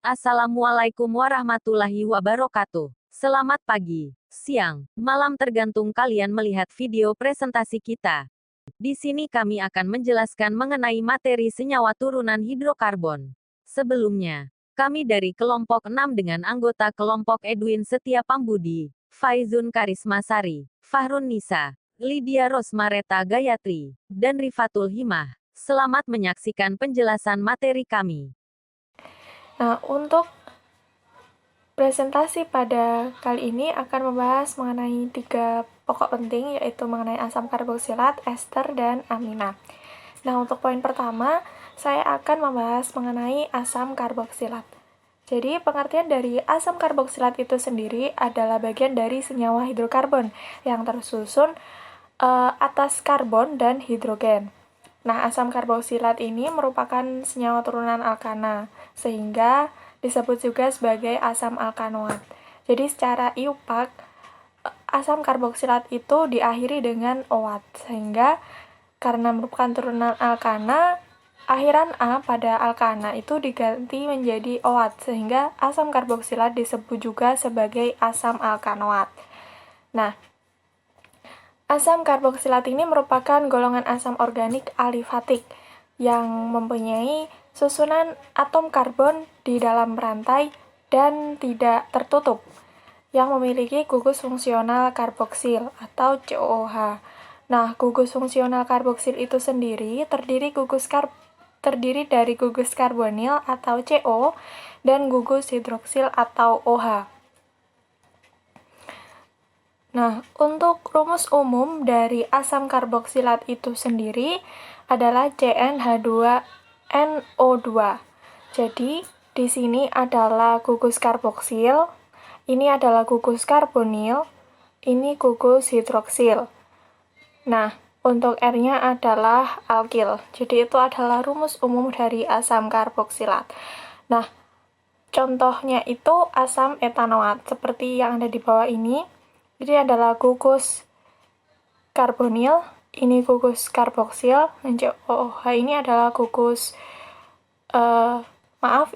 Assalamualaikum warahmatullahi wabarakatuh. Selamat pagi, siang, malam tergantung kalian melihat video presentasi kita. Di sini kami akan menjelaskan mengenai materi senyawa turunan hidrokarbon. Sebelumnya, kami dari kelompok 6 dengan anggota kelompok Edwin Setia Pambudi, Faizun Karismasari, Fahrun Nisa, Lydia Rosmareta Gayatri, dan Rifatul Himah. Selamat menyaksikan penjelasan materi kami. Nah, untuk presentasi pada kali ini akan membahas mengenai 3 pokok penting, yaitu mengenai asam karboksilat, ester, dan amina. Nah, untuk poin pertama, saya akan membahas mengenai asam karboksilat. Jadi, pengertian dari asam karboksilat itu sendiri adalah bagian dari senyawa hidrokarbon yang tersusun atas karbon dan hidrogen. Nah, asam karboksilat ini merupakan senyawa turunan alkana, sehingga disebut juga sebagai asam alkanoat. Jadi secara IUPAC, asam karboksilat itu diakhiri dengan OAT, sehingga karena merupakan turunan alkana, akhiran A pada alkana itu diganti menjadi OAT, sehingga asam karboksilat disebut juga sebagai asam alkanoat. Nah, asam karboksilat ini merupakan golongan asam organik alifatik yang mempunyai susunan atom karbon di dalam rantai dan tidak tertutup, yang memiliki gugus fungsional karboksil atau COOH. Nah, gugus fungsional karboksil itu sendiri terdiri dari gugus karbonil atau CO dan gugus hidroksil atau OH. Nah, untuk rumus umum dari asam karboksilat itu sendiri adalah CnH2nO2. Jadi, di sini adalah gugus karboksil, ini adalah gugus karbonil, ini gugus hidroksil. Nah, untuk R-nya adalah alkil. Jadi, itu adalah rumus umum dari asam karboksilat. Nah, contohnya itu asam etanoat, seperti yang ada di bawah ini. Ini adalah gugus karbonil, ini gugus karboksil, dan COOH ini adalah gugus,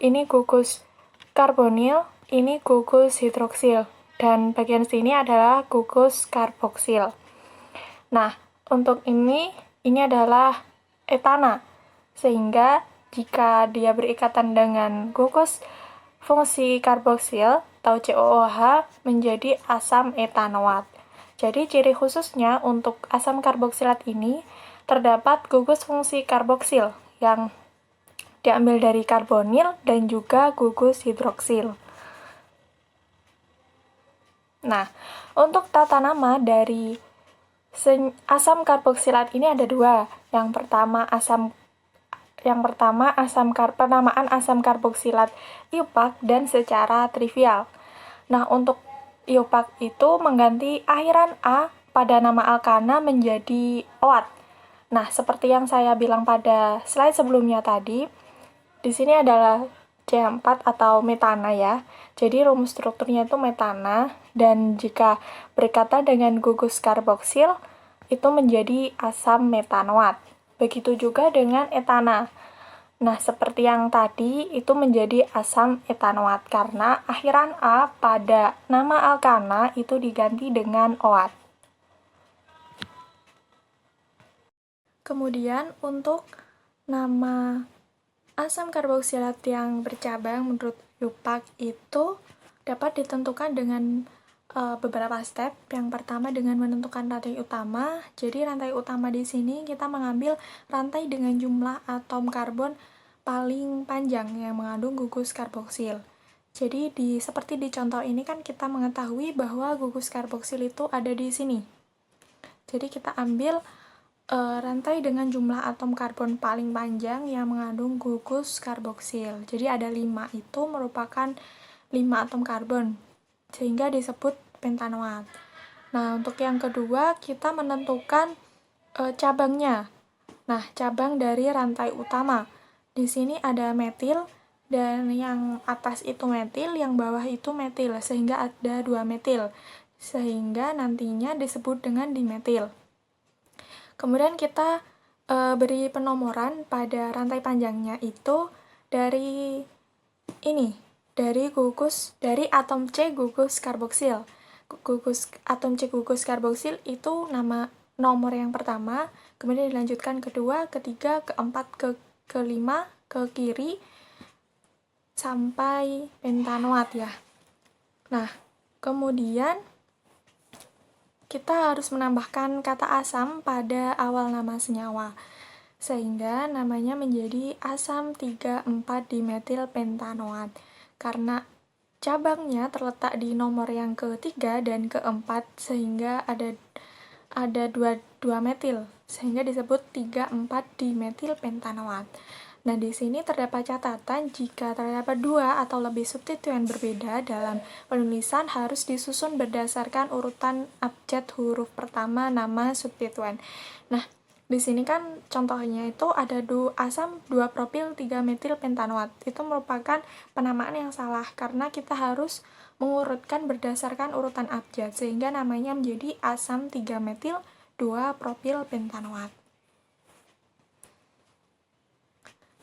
ini gugus karbonil, ini gugus hidroksil, dan bagian sini adalah gugus karboksil. Nah, untuk ini adalah etana, sehingga jika dia berikatan dengan gugus fungsi karboksil atau COOH menjadi asam etanoat. Jadi ciri khususnya untuk asam karboksilat ini terdapat gugus fungsi karboksil yang diambil dari karbonil dan juga gugus hidroksil. Nah, untuk tata nama dari asam karboksilat ini ada 2. Penamaan asam karboksilat IUPAC dan secara trivial. Nah, untuk IUPAC itu mengganti akhiran A pada nama alkana menjadi OAT. Nah, seperti yang saya bilang pada slide sebelumnya tadi, di sini adalah C4 atau metana ya. Jadi rumus strukturnya itu metana, dan jika berkaitan dengan gugus karboksil, itu menjadi asam metanoat. Begitu juga dengan etana. Nah, seperti yang tadi, itu menjadi asam etanoat karena akhiran A pada nama alkana itu diganti dengan OAT. Kemudian, untuk nama asam karboksilat yang bercabang menurut IUPAC itu dapat ditentukan dengan beberapa step. Yang pertama dengan menentukan rantai utama. Jadi rantai utama di sini kita mengambil rantai dengan jumlah atom karbon paling panjang yang mengandung gugus karboksil. Jadi seperti di contoh ini kan kita mengetahui bahwa gugus karboksil itu ada di sini. Jadi kita ambil rantai dengan jumlah atom karbon paling panjang yang mengandung gugus karboksil. Jadi ada 5, itu merupakan 5 atom karbon, sehingga disebut pentanoat. Nah, untuk yang kedua, kita menentukan cabangnya. Nah, cabang dari rantai utama. Di sini ada metil, dan yang atas itu metil, yang bawah itu metil, sehingga ada 2 metil. Sehingga nantinya disebut dengan dimetil. Kemudian kita beri penomoran pada rantai panjangnya itu dari ini. dari atom C gugus karboksil. Atom C gugus karboksil itu nomor yang pertama, kemudian dilanjutkan kedua, ketiga, keempat, kelima, ke kiri, sampai pentanoat ya. Nah, kemudian kita harus menambahkan kata asam pada awal nama senyawa, sehingga namanya menjadi asam 3,4-dimetil pentanoat. Karena cabangnya terletak di nomor yang ketiga dan keempat, sehingga ada dua metil, sehingga disebut 3,4-dimetil pentanoat. Nah, di sini terdapat catatan jika terdapat dua atau lebih substituen berbeda dalam penulisan harus disusun berdasarkan urutan abjad huruf pertama nama substituen. Nah, di sini kan contohnya itu ada asam 2-propil 3-metil pentanoat. Itu merupakan penamaan yang salah karena kita harus mengurutkan berdasarkan urutan abjad sehingga namanya menjadi asam 3-metil 2-propil pentanoat.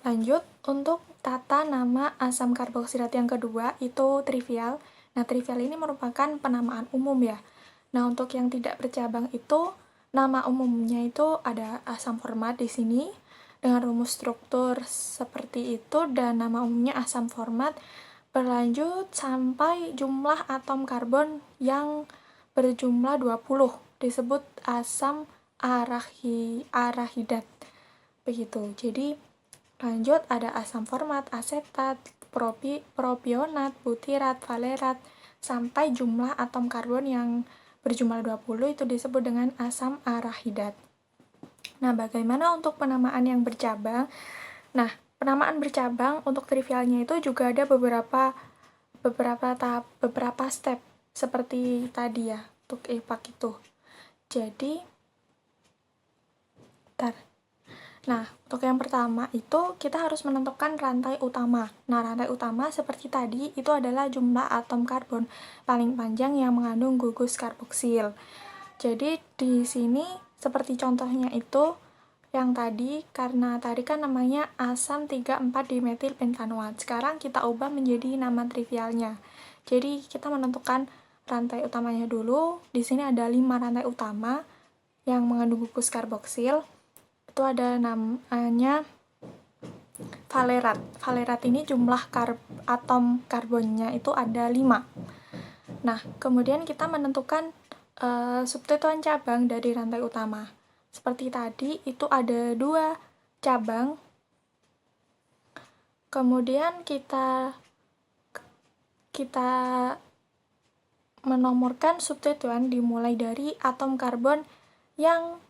Lanjut, untuk tata nama asam karboksilat yang kedua itu trivial. Nah, trivial ini merupakan penamaan umum ya. Nah, untuk yang tidak bercabang itu nama umumnya itu ada asam format di sini dengan rumus struktur seperti itu, dan nama umumnya asam format berlanjut sampai jumlah atom karbon yang berjumlah 20 disebut asam arahidat. Begitu. Jadi lanjut ada asam format, asetat, propionat, butirat, valerat, sampai jumlah atom karbon yang berjumlah 20 itu disebut dengan asam arahidat. Nah, bagaimana untuk penamaan yang bercabang? Nah, penamaan bercabang untuk trivialnya itu juga ada beberapa step seperti tadi ya, untuk EPAK itu. Jadi, Nah, untuk yang pertama itu kita harus menentukan rantai utama. Nah, rantai utama seperti tadi itu adalah jumlah atom karbon paling panjang yang mengandung gugus karboksil. Jadi di sini seperti contohnya itu yang tadi, karena tadi kan namanya asam 3,4-dimetil pentanoat. Sekarang kita ubah menjadi nama trivialnya. Jadi kita menentukan rantai utamanya dulu. Di sini ada 5 rantai utama yang mengandung gugus karboksil. Itu ada namanya valerat. Valerat ini jumlah atom karbonnya itu ada 5. Nah, kemudian kita menentukan substituen cabang dari rantai utama. Seperti tadi, itu ada 2 cabang. Kemudian kita menomorkan substituen dimulai dari atom karbon yang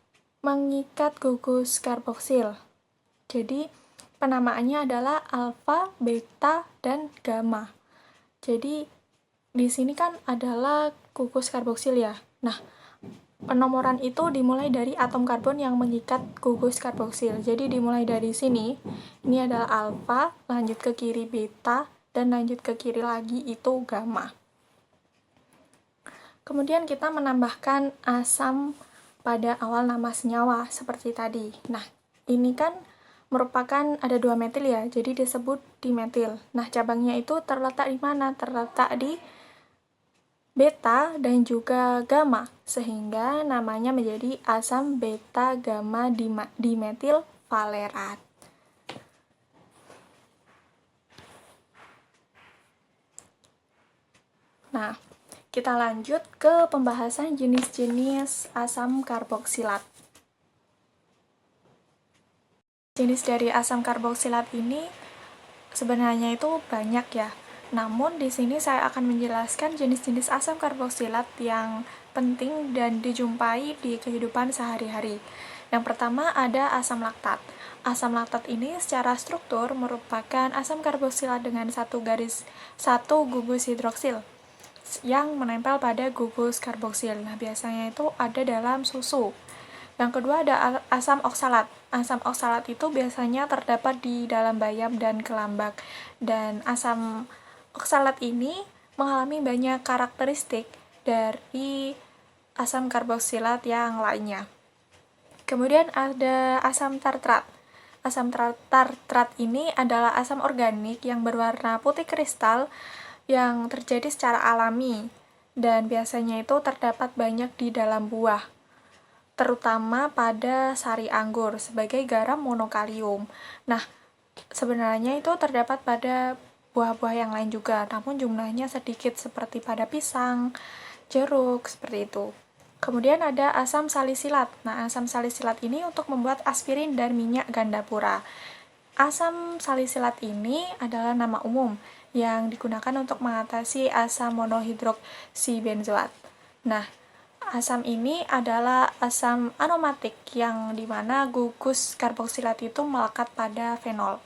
mengikat gugus karboksil. Jadi, penamaannya adalah alfa, beta, dan gamma. Jadi, di sini kan adalah gugus karboksil ya. Nah, penomoran itu dimulai dari atom karbon yang mengikat gugus karboksil. Jadi, dimulai dari sini, ini adalah alfa, lanjut ke kiri beta, dan lanjut ke kiri lagi itu gamma. Kemudian kita menambahkan asam pada awal nama senyawa seperti tadi. Nah, ini kan merupakan ada 2 metil ya, jadi disebut dimetil. Nah, cabangnya itu terletak di mana? Terletak di beta dan juga gamma, sehingga namanya menjadi asam beta gamma dimetil valerat. Nah, kita lanjut ke pembahasan jenis-jenis asam karboksilat. Jenis dari asam karboksilat ini sebenarnya itu banyak ya. Namun di sini saya akan menjelaskan jenis-jenis asam karboksilat yang penting dan dijumpai di kehidupan sehari-hari. Yang pertama ada asam laktat. Asam laktat ini secara struktur merupakan asam karboksilat dengan satu gugus hidroksil yang menempel pada gugus karboksil. Nah, biasanya itu ada dalam susu. Yang kedua ada asam oksalat. Asam oksalat itu biasanya terdapat di dalam bayam dan kelambak. Dan asam oksalat ini mengalami banyak karakteristik dari asam karboksilat yang lainnya. Kemudian ada asam tartrat. Asam tartrat ini adalah asam organik yang berwarna putih kristal yang terjadi secara alami dan biasanya itu terdapat banyak di dalam buah, terutama pada sari anggur sebagai garam monokalium. Nah, sebenarnya itu terdapat pada buah-buah yang lain juga, namun jumlahnya sedikit seperti pada pisang, jeruk, seperti itu. Kemudian ada asam salisilat. Nah, asam salisilat ini untuk membuat aspirin dan minyak gandapura. Asam salisilat ini adalah nama umum yang digunakan untuk mengatasi asam monohidroksibenzoat. Nah, asam ini adalah asam aromatik yang dimana gugus karboksilat itu melekat pada fenol.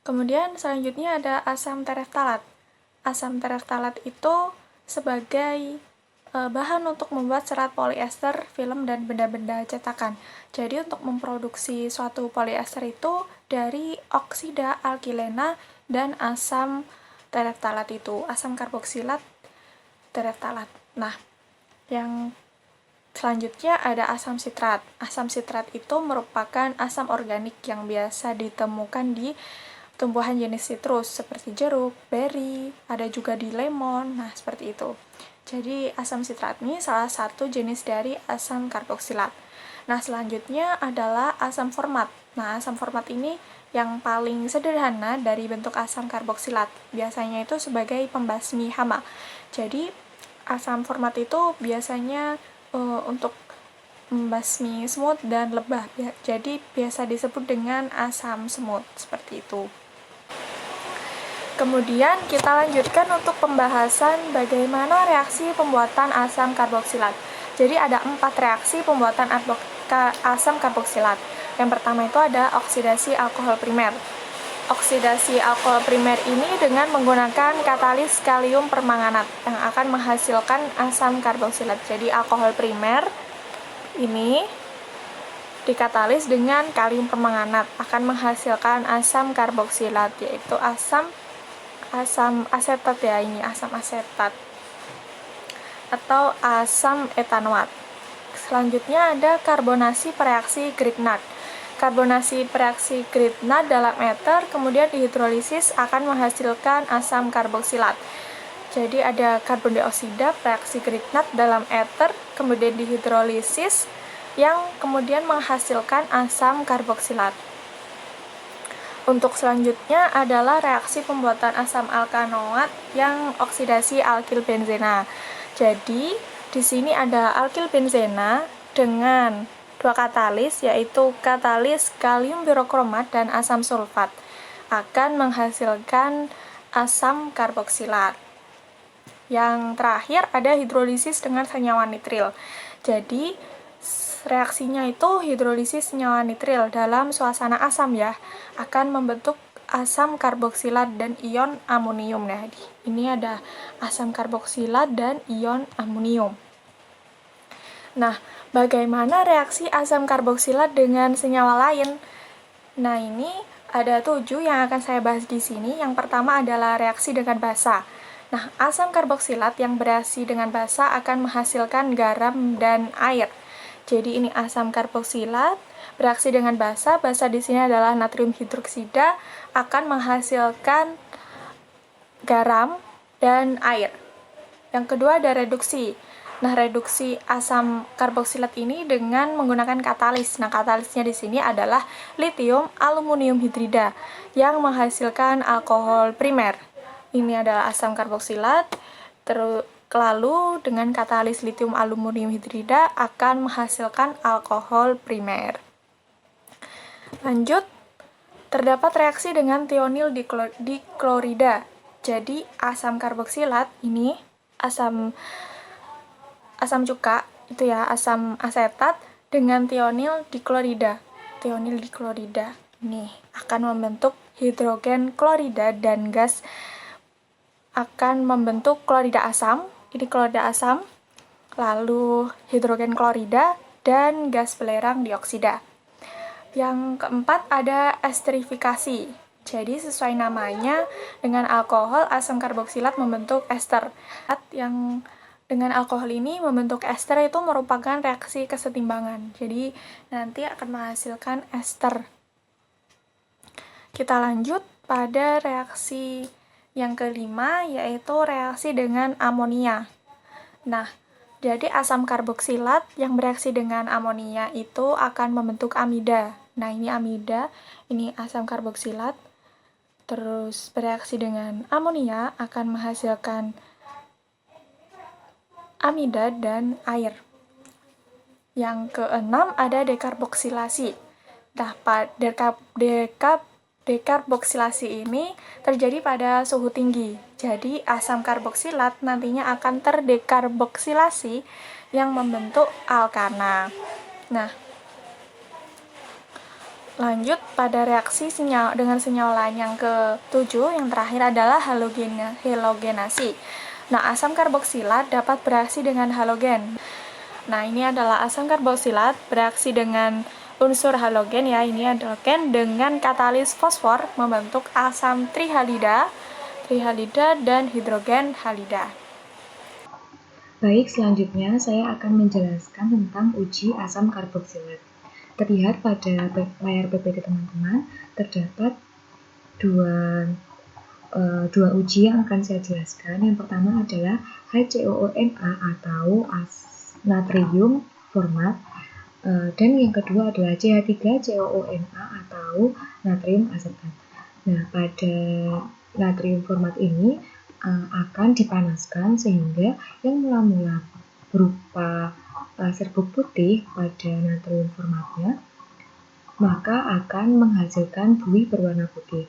Kemudian selanjutnya ada asam tereftalat. Asam tereftalat itu sebagai bahan untuk membuat serat poliester, film, dan benda-benda cetakan. Jadi untuk memproduksi suatu poliester itu dari oksida alkilena dan asam tereftalat itu, asam karboksilat tereftalat. Nah, yang selanjutnya ada asam sitrat. Asam sitrat itu merupakan asam organik yang biasa ditemukan di tumbuhan jenis sitrus seperti jeruk, beri, ada juga di lemon. Nah, seperti itu. Jadi, asam sitrat ini salah satu jenis dari asam karboksilat. Nah, selanjutnya adalah asam format. Nah, asam format ini yang paling sederhana dari bentuk asam karboksilat. Biasanya itu sebagai pembasmi hama. Jadi, asam format itu biasanya untuk membasmi semut dan lebah. Jadi, biasa disebut dengan asam semut, seperti itu. Kemudian kita lanjutkan untuk pembahasan bagaimana reaksi pembuatan asam karboksilat. Jadi ada 4 reaksi pembuatan asam karboksilat. Yang pertama itu ada oksidasi alkohol primer. Oksidasi alkohol primer ini dengan menggunakan katalis kalium permanganat yang akan menghasilkan asam karboksilat. Jadi alkohol primer ini dikatalis dengan kalium permanganat akan menghasilkan asam karboksilat, yaitu asam asetat ya, ini asam asetat atau asam etanoat. Selanjutnya ada karbonasi pereaksi Grignard. Karbonasi pereaksi Grignard dalam eter kemudian dihidrolisis akan menghasilkan asam karboksilat. Jadi ada karbon dioksida reaksi Grignard dalam eter kemudian dihidrolisis yang kemudian menghasilkan asam karboksilat. Untuk selanjutnya adalah reaksi pembuatan asam alkanoat yang oksidasi alkil benzena. Jadi, di sini ada alkil benzena dengan 2 katalis, yaitu katalis kalium birokromat dan asam sulfat, akan menghasilkan asam karboksilat. Yang terakhir ada hidrolisis dengan senyawa nitril. Jadi, reaksinya itu hidrolisis senyawa nitril dalam suasana asam ya, akan membentuk asam karboksilat dan ion amonium. Nah, ini ada asam karboksilat dan ion amonium. Nah, bagaimana reaksi asam karboksilat dengan senyawa lain? Nah, ini ada 7 yang akan saya bahas di sini. Yang pertama adalah reaksi dengan basa. Nah, asam karboksilat yang bereaksi dengan basa akan menghasilkan garam dan air. Jadi ini asam karboksilat bereaksi dengan basa. Basa di sini adalah natrium hidroksida akan menghasilkan garam dan air. Yang kedua ada reduksi. Nah, reduksi asam karboksilat ini dengan menggunakan katalis. Nah, katalisnya di sini adalah litium aluminium hidrida yang menghasilkan alkohol primer. Ini adalah asam karboksilat. Lalu dengan katalis litium aluminium hidrida akan menghasilkan alkohol primer. Lanjut, terdapat reaksi dengan tionil diklorida. Jadi asam karboksilat ini asam cuka itu ya, asam asetat dengan tionil diklorida. Tionil diklorida ini akan membentuk hidrogen klorida dan gas akan membentuk klorida asam. Ini klorida asam, lalu hidrogen klorida, dan gas belerang dioksida. Yang keempat ada esterifikasi. Jadi sesuai namanya, dengan alkohol asam karboksilat membentuk ester. Yang dengan alkohol ini membentuk ester itu merupakan reaksi kesetimbangan. Jadi nanti akan menghasilkan ester Kita lanjut pada reaksi yang kelima, yaitu reaksi dengan amonia. Nah, jadi asam karboksilat yang bereaksi dengan amonia itu akan membentuk amida. Nah, ini amida, ini asam karboksilat, terus bereaksi dengan amonia akan menghasilkan amida dan air. Yang keenam ada dekarboksilasi. Nah, dekarboksilasi ini terjadi pada suhu tinggi. Jadi, asam karboksilat nantinya akan terdekarboksilasi yang membentuk alkana. Nah, lanjut pada reaksi dengan senyawa lain yang ke-7, yang terakhir adalah halogenasi. Nah, asam karboksilat dapat bereaksi dengan halogen. Nah, ini adalah asam karboksilat bereaksi dengan unsur halogen ya, ini halogen dengan katalis fosfor membentuk asam trihalida dan hidrogen halida. Baik, selanjutnya saya akan menjelaskan tentang uji asam karboksilat. Terlihat pada layar PPT teman-teman, terdapat dua uji yang akan saya jelaskan. Yang pertama adalah HCOONA atau natrium format, dan yang kedua adalah CH3COONA atau natrium asetat. Nah, pada natrium format ini akan dipanaskan sehingga yang mula-mula berupa serbuk putih pada natrium formatnya, maka akan menghasilkan buih berwarna putih.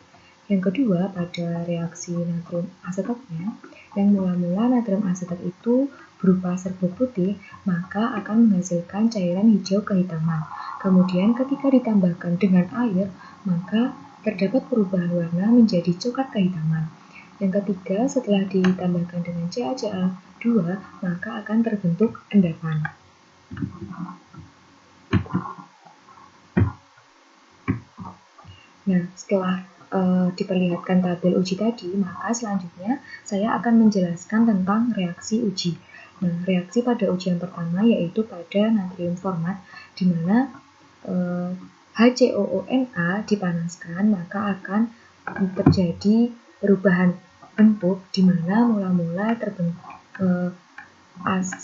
Yang kedua, pada reaksi natrium asetatnya, yang mula-mula natrium asetat itu berupa serbuk putih, maka akan menghasilkan cairan hijau kehitaman. Kemudian ketika ditambahkan dengan air, maka terdapat perubahan warna menjadi coklat kehitaman. Yang ketiga, setelah ditambahkan dengan CaCl2, maka akan terbentuk endapan. Nah, setelah diperlihatkan tabel uji tadi, maka selanjutnya saya akan menjelaskan tentang reaksi uji. Nah, reaksi pada uji yang pertama yaitu pada natrium format, di mana HCOONA dipanaskan, maka akan terjadi perubahan bentuk, di mana mula-mula terbentuk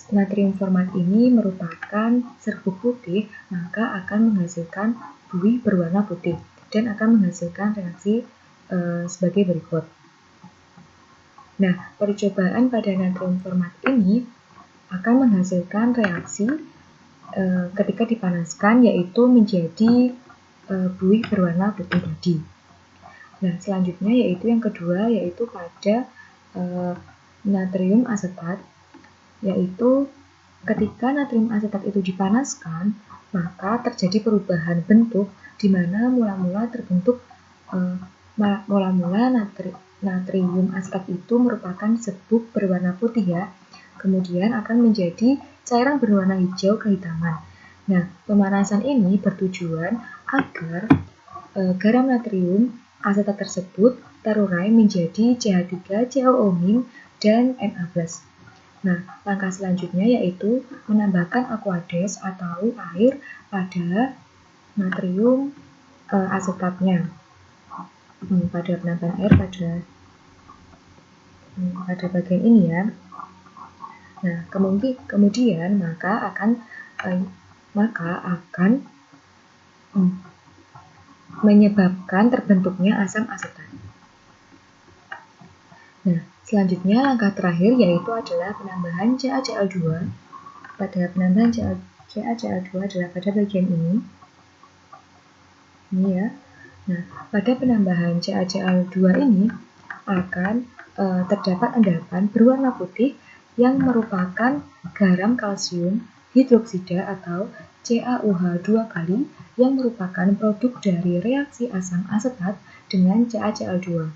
natrium format ini merupakan serbuk putih, maka akan menghasilkan buih berwarna putih dan akan menghasilkan reaksi sebagai berikut. Nah, percobaan pada natrium format ini akan menghasilkan reaksi ketika dipanaskan, yaitu menjadi buih berwarna putih tadi. Nah, selanjutnya yaitu yang kedua, yaitu pada natrium asetat, yaitu ketika natrium asetat itu dipanaskan, maka terjadi perubahan bentuk, di mana mula-mula terbentuk natrium asetat itu merupakan serbuk berwarna putih ya, kemudian akan menjadi cairan berwarna hijau kehitaman. Nah, pemanasan ini bertujuan agar garam natrium asetat tersebut terurai menjadi CH3COO- dan Na+. Nah, langkah selanjutnya yaitu menambahkan aqueous atau air pada natrium asetatnya. Pada penambahan air pada bagian ini ya. Nah, kemudian maka akan menyebabkan terbentuknya asam asetat. Nah, selanjutnya langkah terakhir yaitu adalah penambahan CaCl2. Pada penambahan CaCl2 adalah pada bagian ini. Ini ya. Nah, pada penambahan CaCl2 ini akan terdapat endapan berwarna putih yang merupakan garam kalsium hidroksida atau CaOH 2 kali yang merupakan produk dari reaksi asam asetat dengan CaCl2.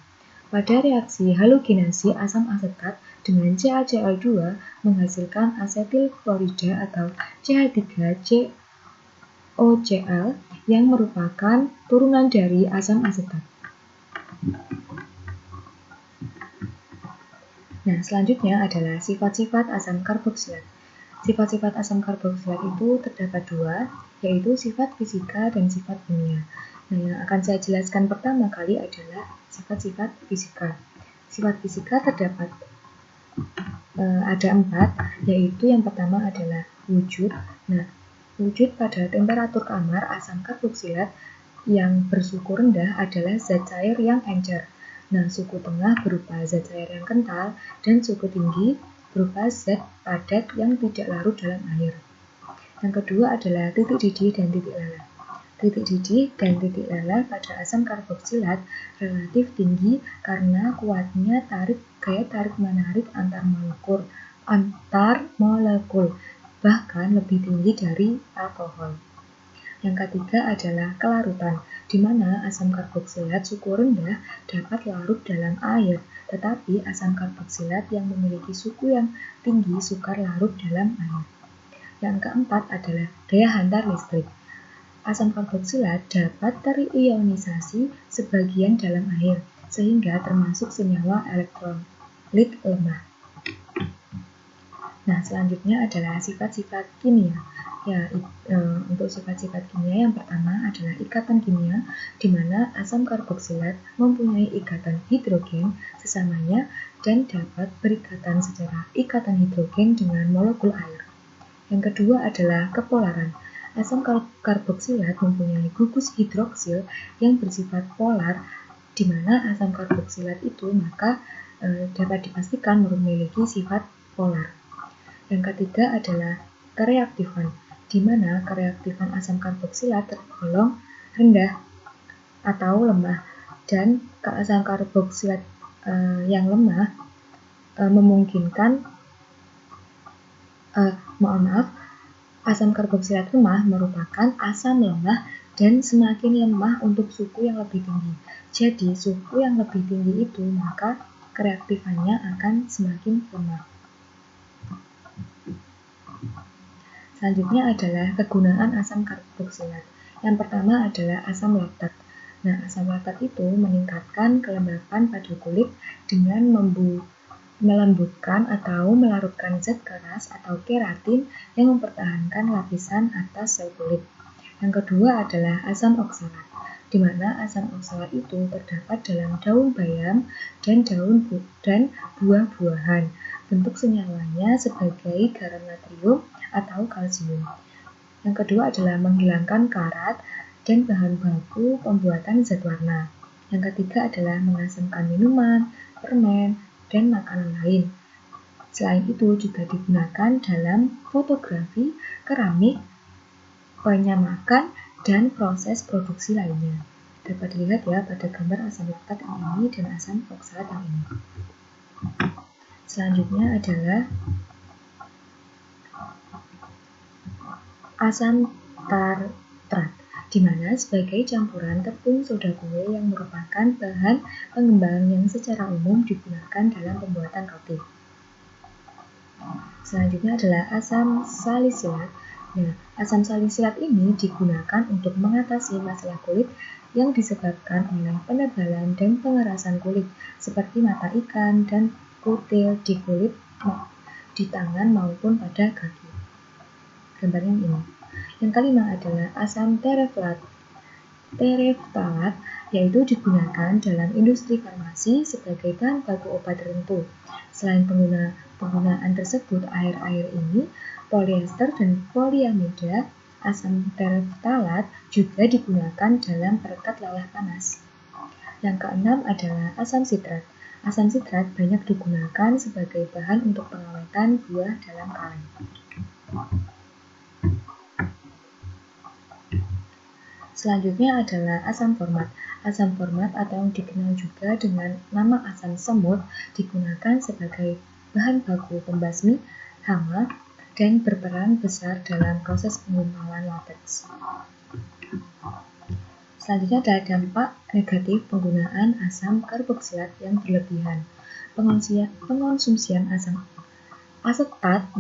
Pada reaksi halogenasi asam asetat dengan CaCl2 menghasilkan asetil klorida atau CH3COCl yang merupakan turunan dari asam asetat. Nah, selanjutnya adalah sifat-sifat asam karboksilat. Sifat-sifat asam karboksilat itu terdapat dua, yaitu sifat fisika dan sifat kimia. Nah, yang akan saya jelaskan pertama kali adalah sifat-sifat fisika. Sifat fisika terdapat ada 4, yaitu yang pertama adalah wujud. Nah, wujud pada temperatur kamar asam karboksilat yang bersuhu rendah adalah zat cair yang encer. Nah, suhu tengah berupa zat cair yang kental dan suhu tinggi berupa zat padat yang tidak larut dalam air. Yang kedua adalah titik didih dan titik lelah. Titik didih dan titik lelah pada asam karboksilat relatif tinggi karena kuatnya gaya tarik-menarik antar molekul, bahkan lebih tinggi dari alkohol. Yang ketiga adalah kelarutan, di mana asam karboksilat suhu rendah dapat larut dalam air, tetapi asam karboksilat yang memiliki suhu yang tinggi sukar larut dalam air. Yang keempat adalah daya hantar listrik. Asam karboksilat dapat terionisasi sebagian dalam air, sehingga termasuk senyawa elektrolit lemah. Nah, selanjutnya adalah sifat-sifat kimia. Untuk sifat-sifat kimia yang pertama adalah ikatan kimia, di mana asam karboksilat mempunyai ikatan hidrogen sesamanya dan dapat berikatan secara ikatan hidrogen dengan molekul air. Yang kedua adalah kepolaran. Asam karboksilat mempunyai gugus hidroksil yang bersifat polar, di mana asam karboksilat itu dapat dipastikan memiliki sifat polar. Yang ketiga adalah kereaktifan, di mana kereaktifan asam karboksilat tergolong rendah atau lemah, dan asam karboksilat yang lemah memungkinkan asam karboksilat lemah merupakan asam lemah dan semakin lemah untuk suhu yang lebih tinggi. Jadi, suhu yang lebih tinggi itu maka kereaktifannya akan semakin lemah. Selanjutnya adalah kegunaan asam karboksilat. Yang pertama adalah asam laktat. Nah, asam laktat itu meningkatkan kelembapan pada kulit dengan melembutkan atau melarutkan zat keras atau keratin yang mempertahankan lapisan atas sel kulit. Yang kedua adalah asam oksalat, di mana asam oksalat itu terdapat dalam daun bayam dan buah-buahan. Bentuk senyawanya sebagai garam natrium atau kalsium. Yang kedua adalah menghilangkan karat dan bahan baku pembuatan zat warna. Yang ketiga adalah mengasamkan minuman, permen, dan makanan lain. Selain itu juga digunakan dalam fotografi, keramik, penyamakan, dan proses produksi lainnya. Dapat dilihat ya pada gambar asam laktat yang ini dan asam oksalat yang ini. Selanjutnya adalah asam tartrat, di mana sebagai campuran tepung soda kue yang merupakan bahan pengembang yang secara umum digunakan dalam pembuatan roti. Selanjutnya adalah asam salisilat. Nah, asam salisilat ini digunakan untuk mengatasi masalah kulit yang disebabkan oleh penebalan dan pengerasan kulit, seperti mata ikan dan kutil di kulit, di tangan maupun pada kaki. Gambarnya ini. Yang kelima adalah asam tereftalat, yaitu digunakan dalam industri farmasi sebagai bahan baku obat tertentu. Selain penggunaan tersebut, air-air ini, polyester dan poliamida, asam tereftalat juga digunakan dalam perekat lelah panas. Yang keenam adalah asam sitrat. Asam sitrat banyak digunakan sebagai bahan untuk pengawetan buah dalam kaleng. Selanjutnya adalah asam format. Asam format atau yang dikenal juga dengan nama asam semut digunakan sebagai bahan baku pembasmi hama dan berperan besar dalam proses penggumpalan lateks. Selanjutnya adalah dampak negatif penggunaan asam karboksilat yang berlebihan. Pengonsumsian asam asetat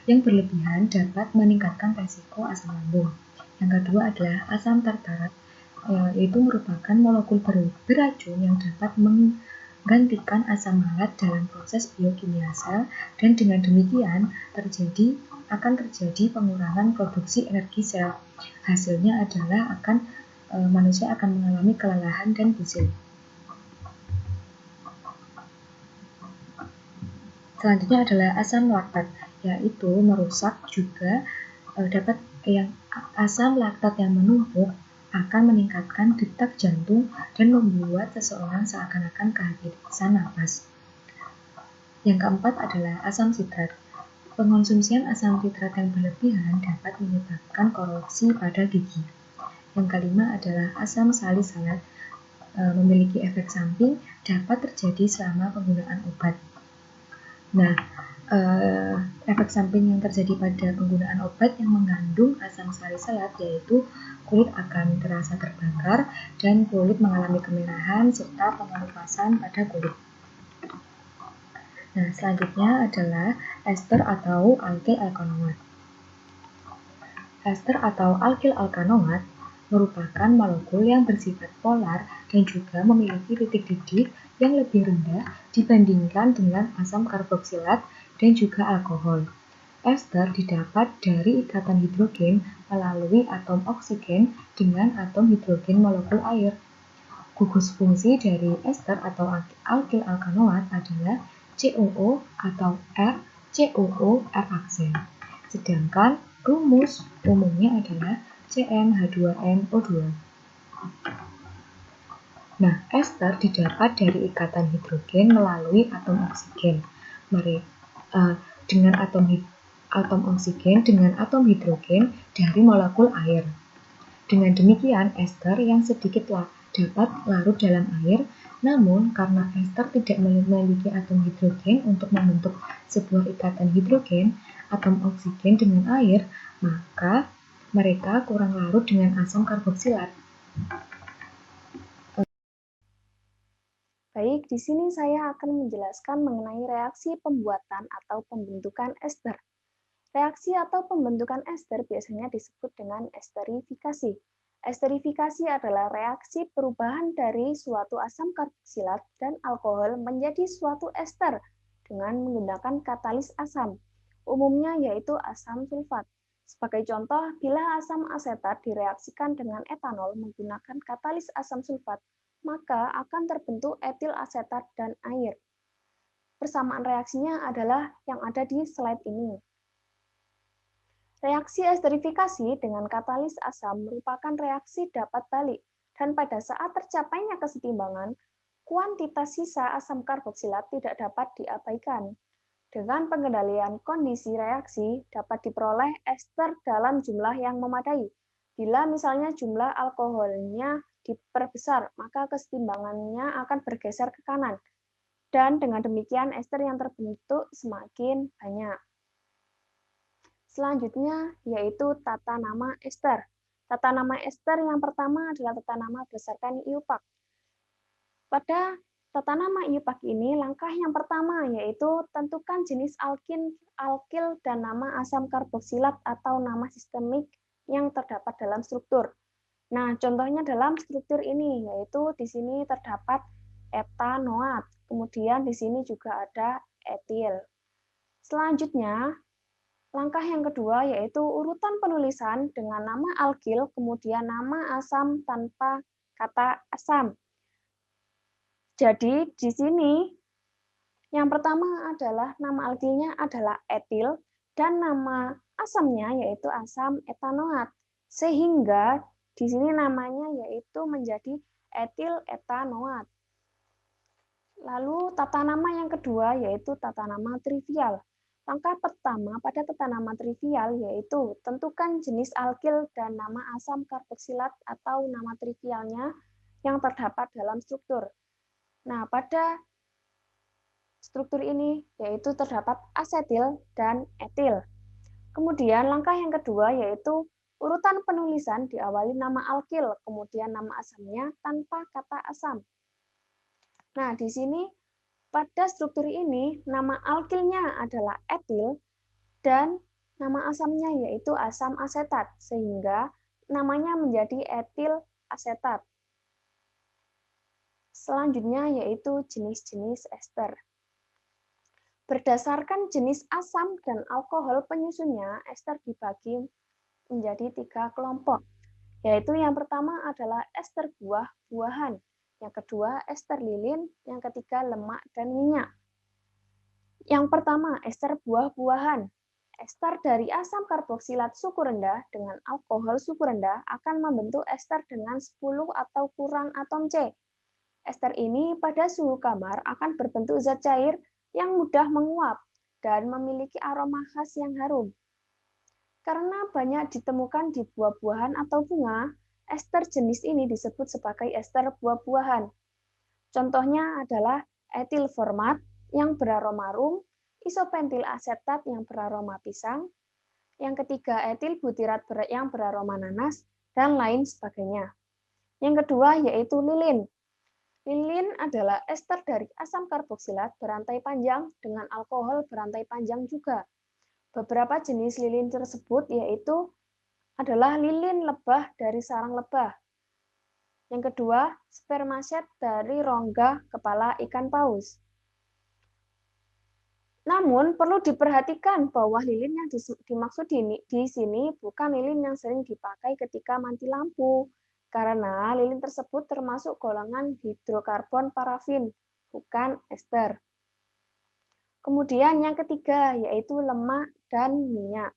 yang berlebihan dapat meningkatkan resiko asam lambung. Yang kedua adalah asam tartarat, yaitu merupakan molekul beracun yang dapat menggantikan asam malat dalam proses biokimia sel, dan dengan demikian akan terjadi pengurangan produksi energi sel. Hasilnya adalah akan manusia akan mengalami kelelahan dan pusing. Selanjutnya adalah asam laktat, yaitu merusak juga asam laktat yang menumpuk akan meningkatkan detak jantung dan membuat seseorang seakan-akan kehabisan napas. Yang keempat adalah asam sitrat. Pengonsumsian asam sitrat yang berlebihan dapat menyebabkan korupsi pada gigi. Yang kelima adalah asam salisalat, memiliki efek samping dapat terjadi selama penggunaan obat. Nah, efek samping yang terjadi pada penggunaan obat yang mengandung asam salisalat yaitu kulit akan terasa terbakar dan kulit mengalami kemerahan serta pengelupasan pada kulit. Nah, selanjutnya adalah ester atau alkyl alkanoat. Ester atau alkyl alkanoat merupakan molekul yang bersifat polar dan juga memiliki titik didih yang lebih rendah dibandingkan dengan asam karboksilat dan juga alkohol. Ester didapat dari ikatan hidrogen melalui atom oksigen dengan atom hidrogen molekul air. Gugus fungsi dari ester atau alkyl alkanoat adalah COO atau R, COO, R aksen. Sedangkan rumus umumnya adalah CnH2nO2. Nah, ester didapat dari ikatan hidrogen melalui atom oksigen. Dengan atom oksigen dengan atom hidrogen dari molekul air. Dengan demikian, ester yang sedikit dapat larut dalam air, namun karena ester tidak memiliki atom hidrogen untuk membentuk sebuah ikatan hidrogen atom oksigen dengan air, maka mereka kurang larut dengan asam karboksilat. Baik, di sini saya akan menjelaskan mengenai reaksi pembuatan atau pembentukan ester. Reaksi atau pembentukan ester biasanya disebut dengan esterifikasi. Esterifikasi adalah reaksi perubahan dari suatu asam karboksilat dan alkohol menjadi suatu ester dengan menggunakan katalis asam, umumnya yaitu asam sulfat. Sebagai contoh, bila asam asetat direaksikan dengan etanol menggunakan katalis asam sulfat, maka akan terbentuk etil asetat dan air. Persamaan reaksinya adalah yang ada di slide ini. Reaksi esterifikasi dengan katalis asam merupakan reaksi dapat balik, dan pada saat tercapainya kesetimbangan, kuantitas sisa asam karboksilat tidak dapat diabaikan. Dengan pengendalian kondisi reaksi, dapat diperoleh ester dalam jumlah yang memadai. Bila misalnya jumlah alkoholnya diperbesar, maka kesetimbangannya akan bergeser ke kanan. Dan dengan demikian, ester yang terbentuk semakin banyak. Selanjutnya yaitu tata nama ester. Tata nama ester yang pertama adalah tata nama berdasarkan IUPAC. Pada tata nama IUPAC ini, langkah yang pertama yaitu tentukan jenis alkil dan nama asam karboksilat atau nama sistemik yang terdapat dalam struktur. Nah, contohnya dalam struktur ini yaitu di sini terdapat etanoat, kemudian di sini juga ada etil. Selanjutnya, langkah yang kedua yaitu urutan penulisan dengan nama alkil, kemudian nama asam tanpa kata asam. Jadi di sini yang pertama adalah nama alkilnya adalah etil dan nama asamnya yaitu asam etanoat. Sehingga di sini namanya yaitu menjadi etil etanoat. Lalu tata nama yang kedua yaitu tata nama trivial. Langkah pertama pada tata nama trivial yaitu tentukan jenis alkil dan nama asam karboksilat atau nama trivialnya yang terdapat dalam struktur. Nah, pada struktur ini yaitu terdapat asetil dan etil. Kemudian langkah yang kedua yaitu urutan penulisan diawali nama alkil, kemudian nama asamnya tanpa kata asam. Nah, di sini pada struktur ini, nama alkilnya adalah etil dan nama asamnya yaitu asam asetat, sehingga namanya menjadi etil asetat. Selanjutnya yaitu jenis-jenis ester. Berdasarkan jenis asam dan alkohol penyusunnya, ester dibagi menjadi 3 kelompok. yaitu yang pertama adalah ester buah-buahan, yang kedua ester lilin, yang ketiga lemak dan minyak. Yang pertama, ester buah-buahan. Ester dari asam karboksilat suku rendah dengan alkohol suku rendah akan membentuk ester dengan 10 atau kurang atom C. Ester ini pada suhu kamar akan berbentuk zat cair yang mudah menguap dan memiliki aroma khas yang harum. Karena banyak ditemukan di buah-buahan atau bunga, ester jenis ini disebut sebagai ester buah-buahan. Contohnya adalah etil format yang beraroma rum, isopentil asetat yang beraroma pisang, yang ketiga etil butirat yang beraroma nanas, dan lain sebagainya. Yang kedua yaitu lilin. Lilin adalah ester dari asam karboksilat berantai panjang dengan alkohol berantai panjang juga. Beberapa jenis lilin tersebut yaitu adalah lilin lebah dari sarang lebah. Yang kedua, spermaset dari rongga kepala ikan paus. Namun, perlu diperhatikan bahwa lilin yang dimaksud di sini bukan lilin yang sering dipakai ketika mati lampu, karena lilin tersebut termasuk golongan hidrokarbon parafin, bukan ester. Kemudian yang ketiga, yaitu lemak dan minyak.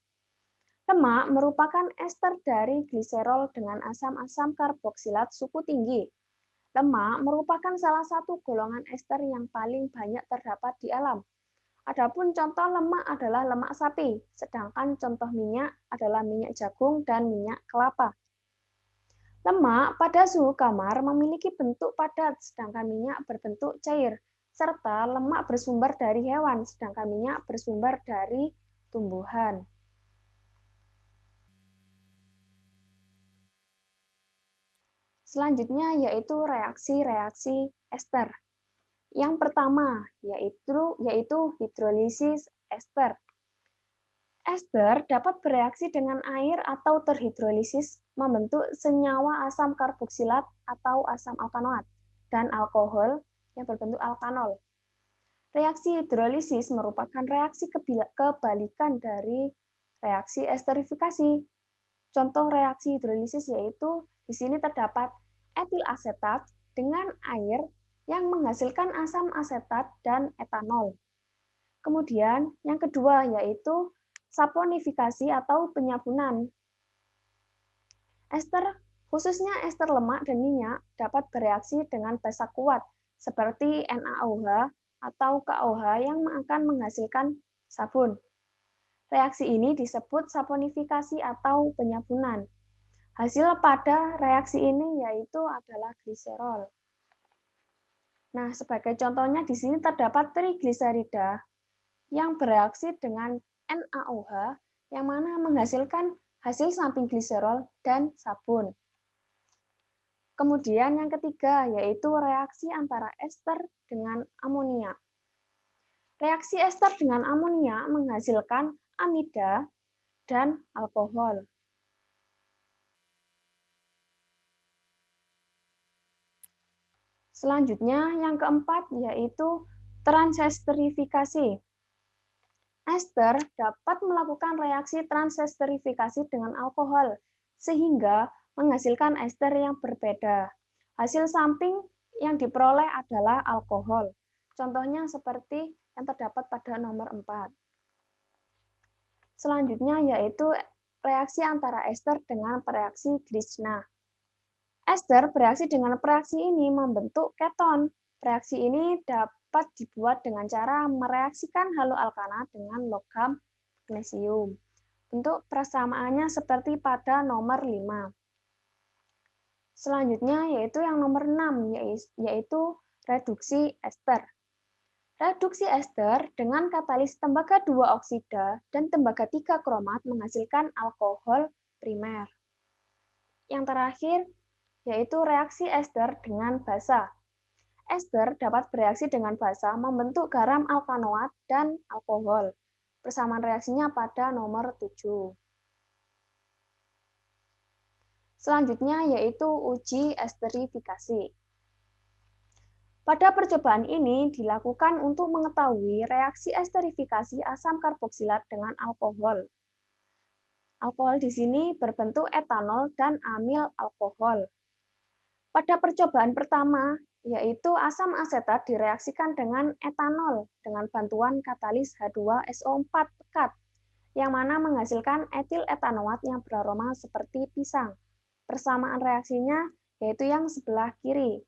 Lemak merupakan ester dari gliserol dengan asam-asam karboksilat suku tinggi. Lemak merupakan salah satu golongan ester yang paling banyak terdapat di alam. Adapun contoh lemak adalah lemak sapi, sedangkan contoh minyak adalah minyak jagung dan minyak kelapa. Lemak pada suhu kamar memiliki bentuk padat, sedangkan minyak berbentuk cair, serta lemak bersumber dari hewan, sedangkan minyak bersumber dari tumbuhan. Selanjutnya yaitu reaksi-reaksi ester. Yang pertama yaitu hidrolisis ester. Ester dapat bereaksi dengan air atau terhidrolisis membentuk senyawa asam karboksilat atau asam alkanoat dan alkohol yang berbentuk alkanol. Reaksi hidrolisis merupakan reaksi kebalikan dari reaksi esterifikasi. Contoh reaksi hidrolisis yaitu di sini terdapat etil asetat dengan air yang menghasilkan asam asetat dan etanol. Kemudian yang kedua yaitu saponifikasi atau penyabunan. Ester, khususnya ester lemak dan minyak, dapat bereaksi dengan basa kuat seperti NaOH atau KOH yang akan menghasilkan sabun. Reaksi ini disebut saponifikasi atau penyabunan. Hasil pada reaksi ini yaitu adalah gliserol. Nah, sebagai contohnya di sini terdapat trigliserida yang bereaksi dengan NaOH yang mana menghasilkan hasil samping gliserol dan sabun. Kemudian yang ketiga yaitu reaksi antara ester dengan amonia. Reaksi ester dengan amonia menghasilkan amida dan alkohol. Selanjutnya yang keempat yaitu transesterifikasi. Ester dapat melakukan reaksi transesterifikasi dengan alkohol, sehingga menghasilkan ester yang berbeda. Hasil samping yang diperoleh adalah alkohol. Contohnya seperti yang terdapat pada nomor 4. Selanjutnya yaitu reaksi antara ester dengan pereaksi Grichna. Ester bereaksi dengan pereaksi ini membentuk keton. Reaksi ini dapat dibuat dengan cara mereaksikan haloalkana dengan logam magnesium. Bentuk persamaannya seperti pada nomor 5. Selanjutnya yaitu yang nomor 6, yaitu reduksi ester. Reduksi ester dengan katalis tembaga 2 oksida dan tembaga 3 kromat menghasilkan alkohol primer. Yang terakhir yaitu reaksi ester dengan basa. Ester dapat bereaksi dengan basa membentuk garam alkanoat dan alkohol. Persamaan reaksinya pada nomor 7. Selanjutnya yaitu uji esterifikasi. Pada percobaan ini dilakukan untuk mengetahui reaksi esterifikasi asam karboksilat dengan alkohol. Alkohol di sini berbentuk etanol dan amil alkohol. Pada percobaan pertama, yaitu asam asetat direaksikan dengan etanol dengan bantuan katalis H2SO4 pekat, yang mana menghasilkan etil etanoat yang beraroma seperti pisang. Persamaan reaksinya yaitu yang sebelah kiri.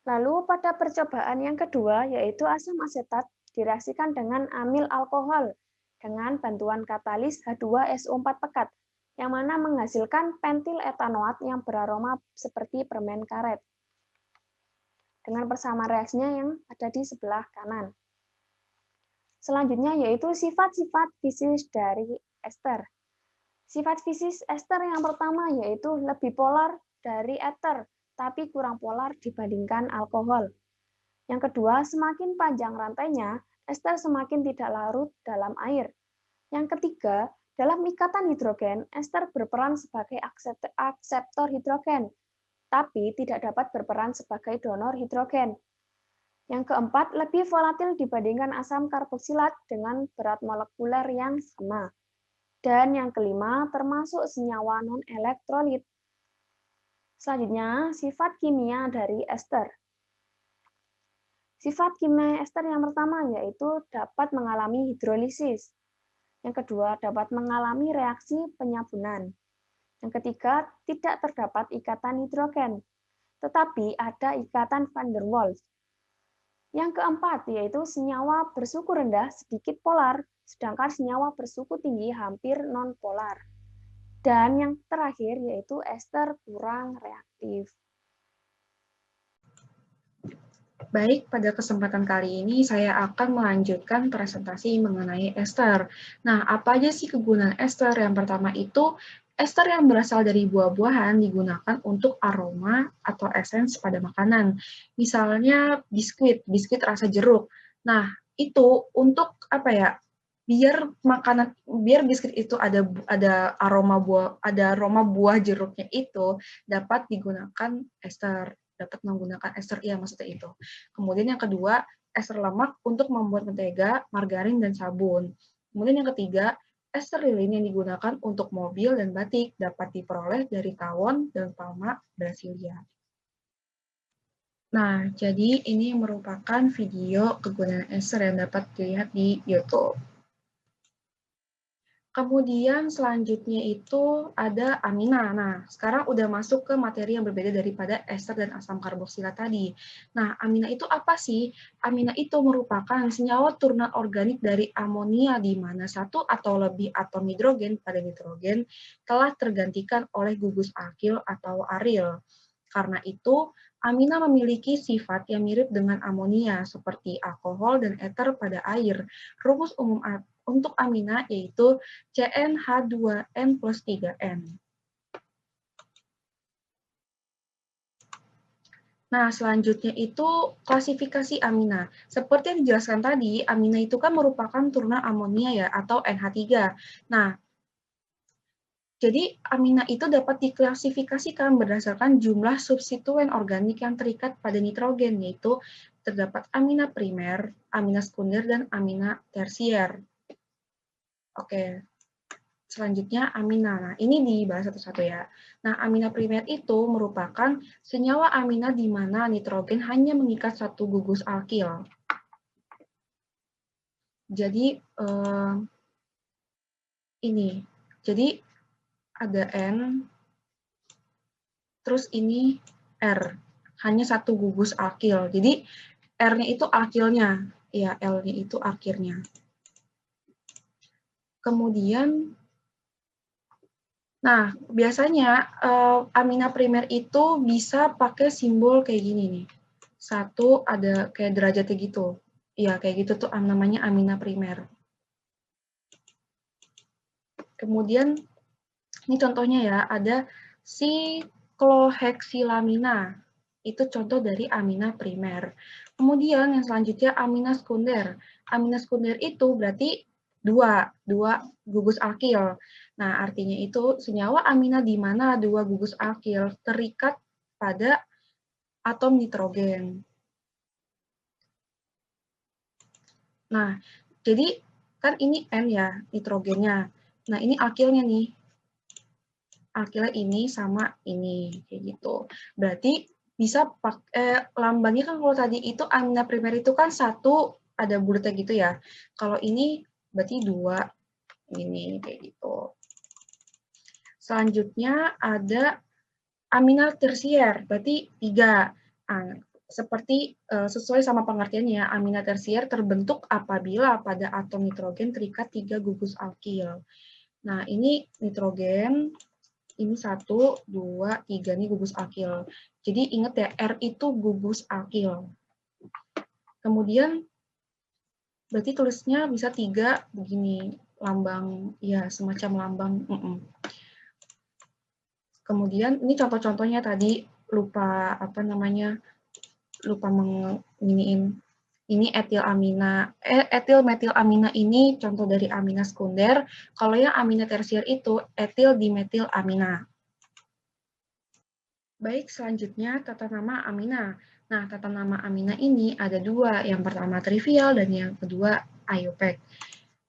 Lalu pada percobaan yang kedua, yaitu asam asetat direaksikan dengan amil alkohol dengan bantuan katalis H2SO4 pekat, yang mana menghasilkan pentil etanoat yang beraroma seperti permen karet. Dengan persamaan reaksinya yang ada di sebelah kanan. Selanjutnya yaitu sifat-sifat fisis dari ester. Sifat fisis ester yang pertama yaitu lebih polar dari eter, tapi kurang polar dibandingkan alkohol. Yang kedua, semakin panjang rantainya, ester semakin tidak larut dalam air. Yang ketiga, dalam ikatan hidrogen, ester berperan sebagai akseptor hidrogen, tapi tidak dapat berperan sebagai donor hidrogen. Yang keempat, lebih volatil dibandingkan asam karboksilat dengan berat molekuler yang sama. Dan yang kelima, termasuk senyawa non-elektrolit. Selanjutnya, sifat kimia dari ester. Sifat kimia ester yang pertama yaitu dapat mengalami hidrolisis. Yang kedua, dapat mengalami reaksi penyabunan. Yang ketiga, tidak terdapat ikatan hidrogen, tetapi ada ikatan van der Waals. Yang keempat, yaitu senyawa bersuku rendah sedikit polar, sedangkan senyawa bersuku tinggi hampir non-polar. Dan yang terakhir, yaitu ester kurang reaktif. Baik, pada kesempatan kali ini saya akan melanjutkan presentasi mengenai ester. Nah, apa aja sih kegunaan ester? Yang pertama itu, ester yang berasal dari buah-buahan digunakan untuk aroma atau esens pada makanan. Misalnya biskuit rasa jeruk. Nah, itu untuk apa ya? Biar biskuit itu ada aroma buah jeruknya itu dapat digunakan ester. Dapat menggunakan ester, iya maksudnya itu. Kemudian yang kedua, ester lemak untuk membuat mentega, margarin, dan sabun. Kemudian yang ketiga, ester lilin yang digunakan untuk mobil dan batik dapat diperoleh dari tawon dan palma Brasilia. Nah, jadi ini merupakan video kegunaan ester yang dapat dilihat di YouTube. Kemudian selanjutnya itu ada amina. Nah, sekarang udah masuk ke materi yang berbeda daripada ester dan asam karboksilat tadi. Nah, amina itu apa sih? Amina itu merupakan senyawa turunan organik dari amonia di mana satu atau lebih atom hidrogen pada nitrogen telah tergantikan oleh gugus alkil atau aril. Karena itu, amina memiliki sifat yang mirip dengan amonia seperti alkohol dan eter pada air. Rumus umum untuk amina yaitu CnH2n plus 3n. Nah, selanjutnya itu klasifikasi amina. Seperti yang dijelaskan tadi, amina itu kan merupakan turunan amonia ya, atau NH3. Nah, jadi amina itu dapat diklasifikasikan berdasarkan jumlah substituen organik yang terikat pada nitrogen, yaitu terdapat amina primer, amina sekunder, dan amina tersier. Oke, selanjutnya amina. Nah, ini dibahas satu-satu ya. Nah, amina primer itu merupakan senyawa amina di mana nitrogen hanya mengikat satu gugus alkil. Jadi, ini. Jadi, ada N, terus ini R. Hanya satu gugus alkil. Jadi, R-nya itu alkilnya. Ya, L-nya itu akhirnya. Kemudian, nah, biasanya amina primer itu bisa pakai simbol kayak gini nih. Satu ada kayak derajatnya gitu. Iya, kayak gitu tuh namanya amina primer. Kemudian, ini contohnya ya, ada sikloheksilamina. Itu contoh dari amina primer. Kemudian yang selanjutnya amina sekunder. Amina sekunder itu berarti dua gugus alkil. Nah, artinya itu senyawa amina di mana dua gugus alkil terikat pada atom nitrogen. Nah, jadi kan ini N ya, nitrogennya. Nah, ini alkilnya nih. Alkilnya ini sama ini, kayak gitu. Berarti bisa pakai lambangnya kan kalau tadi itu amina primer itu kan satu ada bulatnya gitu ya. Kalau ini berarti dua ini kayak gitu. Selanjutnya ada amina tersier, berarti 3. Nah, seperti sesuai sama pengertiannya, amina tersier terbentuk apabila pada atom nitrogen terikat 3 gugus alkil. Nah, ini nitrogen, ini 1, 2, 3 nih gugus alkil. Jadi ingat ya, R itu gugus alkil. Kemudian berarti tulisnya bisa 3 begini, lambang, ya semacam lambang. Kemudian ini contoh-contohnya tadi lupa apa namanya, lupa menginiin. Ini etil amina, etil metil amina ini contoh dari amina sekunder. Kalau yang amina tersier itu etil dimetil amina. Baik, selanjutnya tata nama amina. Nah, tata nama amina ini ada 2. Yang pertama trivial dan yang kedua IUPAC.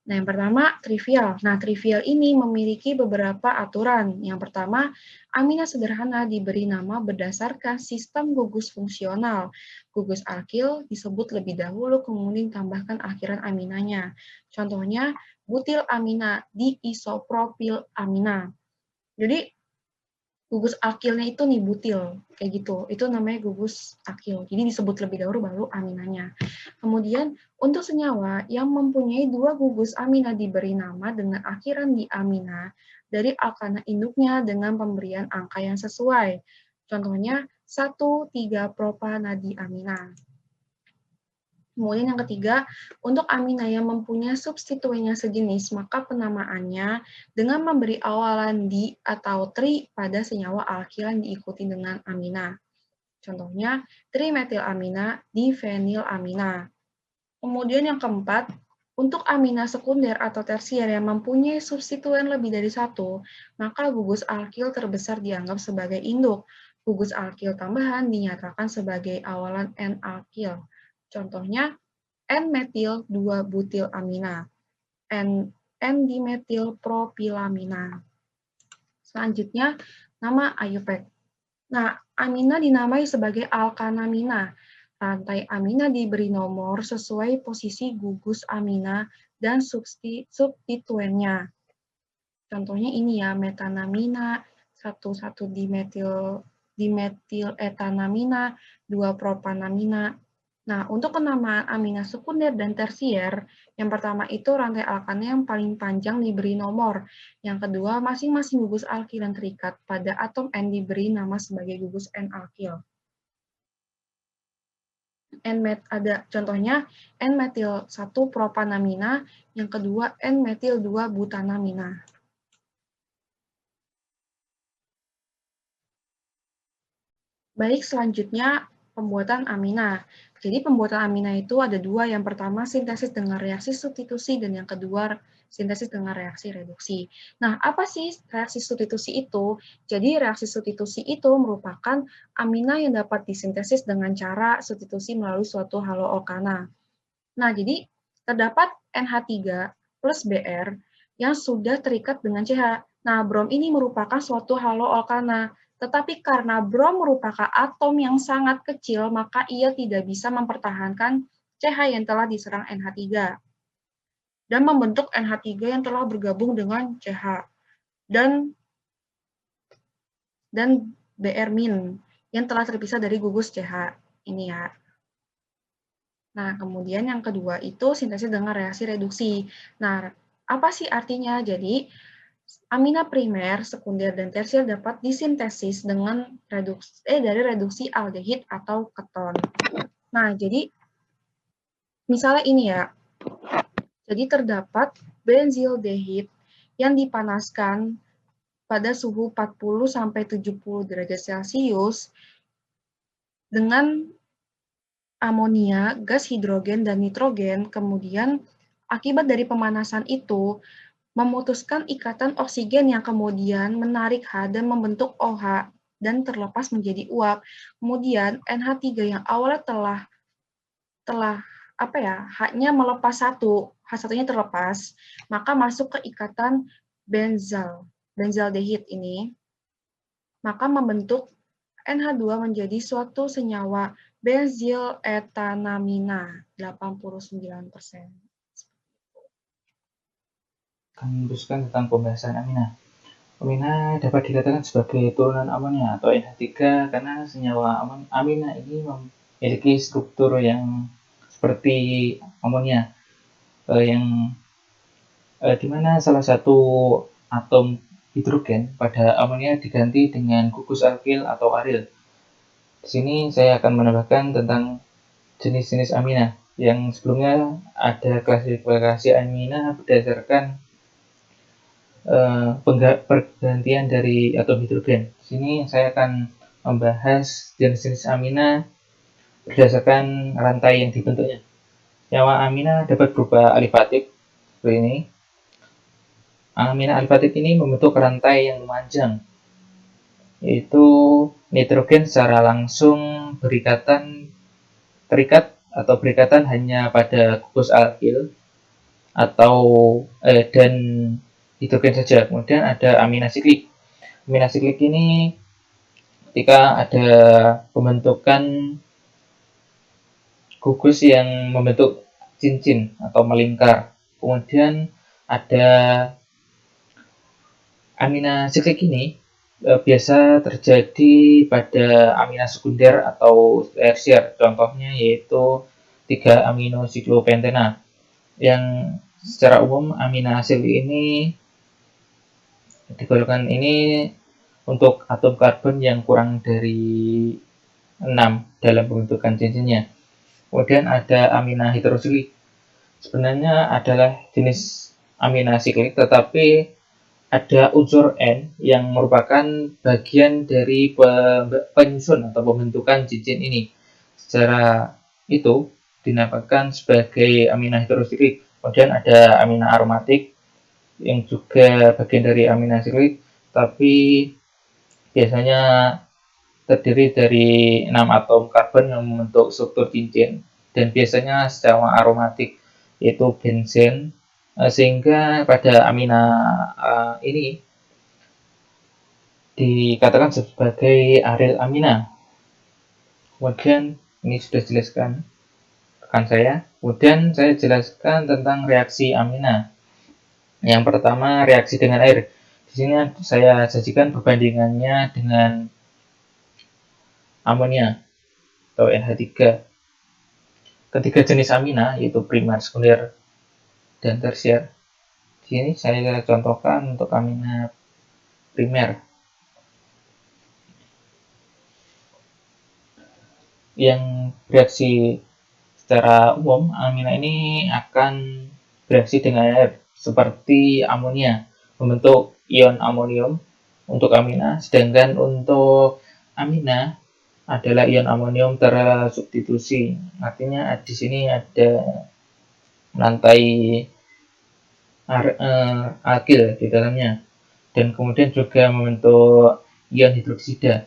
Nah, yang pertama trivial. Nah, trivial ini memiliki beberapa aturan. Yang pertama, amina sederhana diberi nama berdasarkan sistem gugus fungsional. Gugus alkil disebut lebih dahulu, kemudian tambahkan akhiran aminanya. Contohnya, butil amina diisopropil amina. Jadi, gugus akilnya itu nih butil, kayak gitu. Itu namanya gugus akil. Jadi disebut lebih dahulu baru aminanya. Kemudian untuk senyawa yang mempunyai 2 gugus amina diberi nama dengan akhiran di amina dari alkana induknya dengan pemberian angka yang sesuai. Contohnya 1,3 propanadiamina. Kemudian yang ketiga, untuk amina yang mempunyai substituennya sejenis, maka penamaannya dengan memberi awalan di atau tri pada senyawa alkil yang diikuti dengan amina. Contohnya, trimetilamina, difenilamina. Kemudian yang keempat, untuk amina sekunder atau tersier yang mempunyai substituen lebih dari 1, maka gugus alkil terbesar dianggap sebagai induk. Gugus alkil tambahan dinyatakan sebagai awalan N-alkil. Contohnya, N-metil 2-butil amina, N-dimetil propilamina. Selanjutnya, nama IUPAC. Nah, amina dinamai sebagai alkanamina. Rantai amina diberi nomor sesuai posisi gugus amina dan substituennya. Contohnya ini ya, metanamina, 1,1 dimetil etanamina, 2 propanamina. Nah, untuk penamaan amina sekunder dan tersier, yang pertama itu rantai alkannya yang paling panjang diberi nomor. Yang kedua, masing-masing gugus alkil yang terikat pada atom N diberi nama sebagai gugus N-alkil. Ada contohnya N-metil 1 propanamina, yang kedua N-metil 2 butanamina. Baik, selanjutnya pembuatan amina. Jadi pembuatan amina itu ada 2, yang pertama sintesis dengan reaksi substitusi dan yang kedua sintesis dengan reaksi reduksi. Nah, apa sih reaksi substitusi itu? Jadi reaksi substitusi itu merupakan amina yang dapat disintesis dengan cara substitusi melalui suatu haloalkana. Nah, jadi terdapat NH3 plus Br yang sudah terikat dengan CH. Nah, brom ini merupakan suatu haloalkana. Tetapi karena brom merupakan atom yang sangat kecil, maka ia tidak bisa mempertahankan CH yang telah diserang NH3 dan membentuk NH3 yang telah bergabung dengan CH dan Br- yang telah terpisah dari gugus CH. Ini ya. Nah, kemudian yang kedua itu sintesis dengan reaksi reduksi. Nah, apa sih artinya? Jadi, amina primer, sekunder, dan tersier dapat disintesis dengan dari reduksi aldehid atau keton. Nah, jadi misalnya ini ya. Jadi terdapat benzildehid yang dipanaskan pada suhu 40-70 derajat Celcius dengan amonia, gas hidrogen, dan nitrogen. Kemudian akibat dari pemanasan itu memutuskan ikatan oksigen yang kemudian menarik H dan membentuk OH dan terlepas menjadi uap. Kemudian NH3 yang awalnya telah H-nya melepas 1, H1-nya terlepas, maka masuk ke ikatan benzaldehid ini, maka membentuk NH2 menjadi suatu senyawa benzyletanamina 89%. Akan meneruskan tentang pembahasan amina. Amina dapat dikatakan sebagai turunan amonia atau NH3 karena senyawa amina ini memiliki struktur yang seperti amonia, di mana salah satu atom hidrogen pada amonia diganti dengan gugus alkil atau aril. Di sini saya akan menambahkan tentang jenis-jenis amina. Yang sebelumnya ada klasifikasi amina berdasarkan pergantian dari atom hidrogen. Di sini saya akan membahas jenis-jenis amina berdasarkan rantai yang dibentuknya. Senyawa amina dapat berupa alifatik seperti ini. Amina alifatik ini membentuk rantai yang memanjang, yaitu nitrogen secara langsung terikat hanya pada gugus alkil dan hidrogen saja. Kemudian ada amina siklik. Amina siklik ini ketika ada pembentukan gugus yang membentuk cincin atau melingkar. Kemudian ada amina siklik ini biasa terjadi pada amina sekunder atau tersier. Contohnya yaitu 3 aminosiklopentena. Yang secara umum amina siklik ini digolongkan ini untuk atom karbon yang kurang dari 6 dalam pembentukan cincinnya. Kemudian ada amina heterosiklik. Sebenarnya adalah jenis amina siklik, tetapi ada unsur N yang merupakan bagian dari penyusun atau pembentukan cincin ini. Secara itu dinamakan sebagai amina heterosiklik. Kemudian ada amina aromatik yang juga bagian dari amina siklik, tapi biasanya terdiri dari 6 atom karbon yang membentuk struktur cincin, dan biasanya secara aromatik yaitu benzen, sehingga pada amina ini dikatakan sebagai aril amina. Kemudian ini sudah dijelaskan rekan saya. Kemudian saya jelaskan tentang reaksi amina. Yang pertama, reaksi dengan air. Di sini saya sajikan perbandingannya dengan amonia atau NH3. Ketiga jenis amina yaitu primer, sekunder, dan tersier. Di sini saya contohkan untuk amina primer. Yang bereaksi secara umum, amina ini akan bereaksi dengan air seperti amonia, membentuk ion amonium untuk amina, sedangkan untuk amina adalah ion amonium tersubstitusi. Artinya di sini ada rantai alkil di dalamnya, dan kemudian juga membentuk ion hidroksida.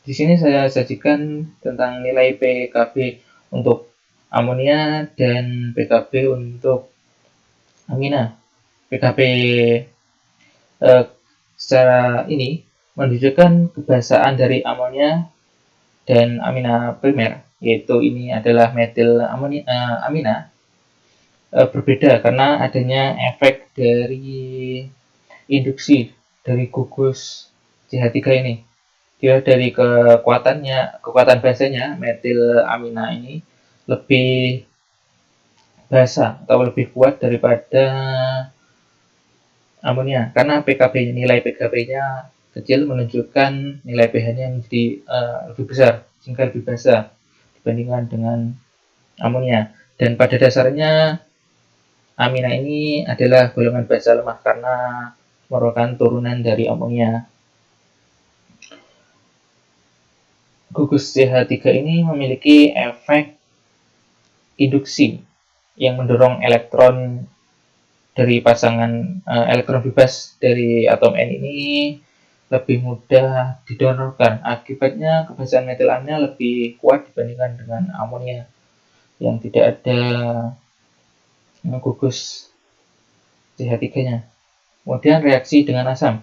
Di sini saya sajikan tentang nilai pKb untuk amonia dan pKb untuk amina. pKb secara ini menunjukkan kebasaan dari amonia dan amina primer, yaitu ini adalah metil amina, berbeda karena adanya efek dari induksi dari gugus CH3 ini. Dia dari kekuatan basanya, metil amina ini lebih basa atau lebih kuat daripada amonia, karena nilai pKb-nya kecil menunjukkan nilai pH-nya menjadi lebih besar, sehingga lebih basa dibandingkan dengan amonia. Dan pada dasarnya amina ini adalah golongan basa lemah karena merupakan turunan dari amonia. Gugus CH3 ini memiliki efek induksi yang mendorong elektron dari pasangan elektron bebas dari atom N ini lebih mudah didonorkan. Akibatnya kebasaan metil amina lebih kuat dibandingkan dengan amonia yang tidak ada gugus CH3-nya. Kemudian reaksi dengan asam.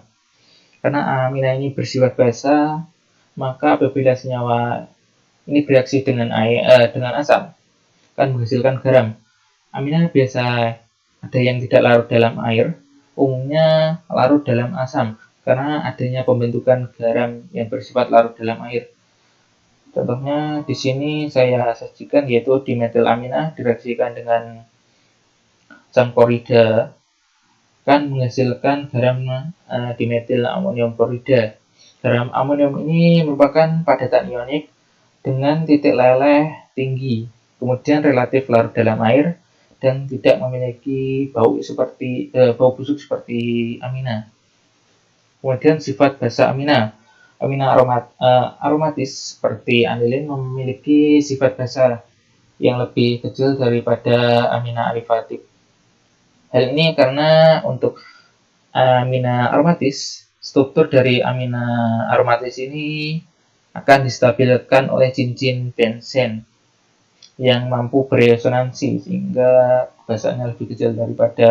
Karena amina ini bersifat basa, maka apabila senyawa ini bereaksi dengan asam, akan menghasilkan garam. Amina biasa ada yang tidak larut dalam air, umumnya larut dalam asam, karena adanya pembentukan garam yang bersifat larut dalam air. Contohnya di sini saya sajikan yaitu dimetilamina direaksikan dengan asam klorida kan menghasilkan garam dimetil amonium klorida. Garam amonium ini merupakan padatan ionik dengan titik leleh tinggi, kemudian relatif larut dalam air dan tidak memiliki bau busuk seperti amina. Kemudian sifat basa amina. Amina aromatis seperti anilin memiliki sifat basa yang lebih kecil daripada amina alifatik. Hal ini karena untuk amina aromatis, struktur dari amina aromatis ini akan distabilkan oleh cincin benzen yang mampu beresonansi sehingga basanya lebih kecil daripada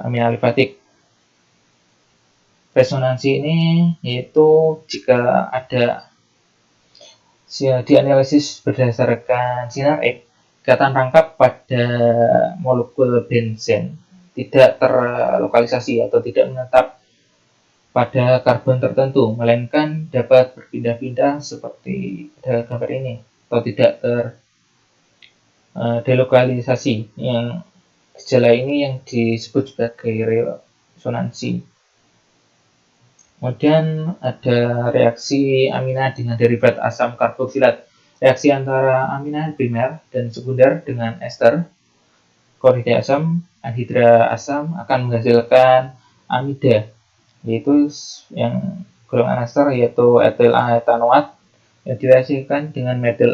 amina alifatik. Resonansi ini yaitu jika ada dianalisis berdasarkan sinar X, ikatan rangkap pada molekul benzen tidak terlokalisasi atau tidak menetap pada karbon tertentu, melainkan dapat berpindah-pindah seperti pada gambar ini, atau tidak delokalisasi. Yang gejala ini yang disebut sebagai resonansi. Kemudian ada reaksi amina dengan derivat asam karboksilat. Reaksi antara amina primer dan sekunder dengan ester klorida asam, anhidra asam akan menghasilkan amida, yaitu yang golongan ester yaitu etil etanoat yang direaksikan dengan metil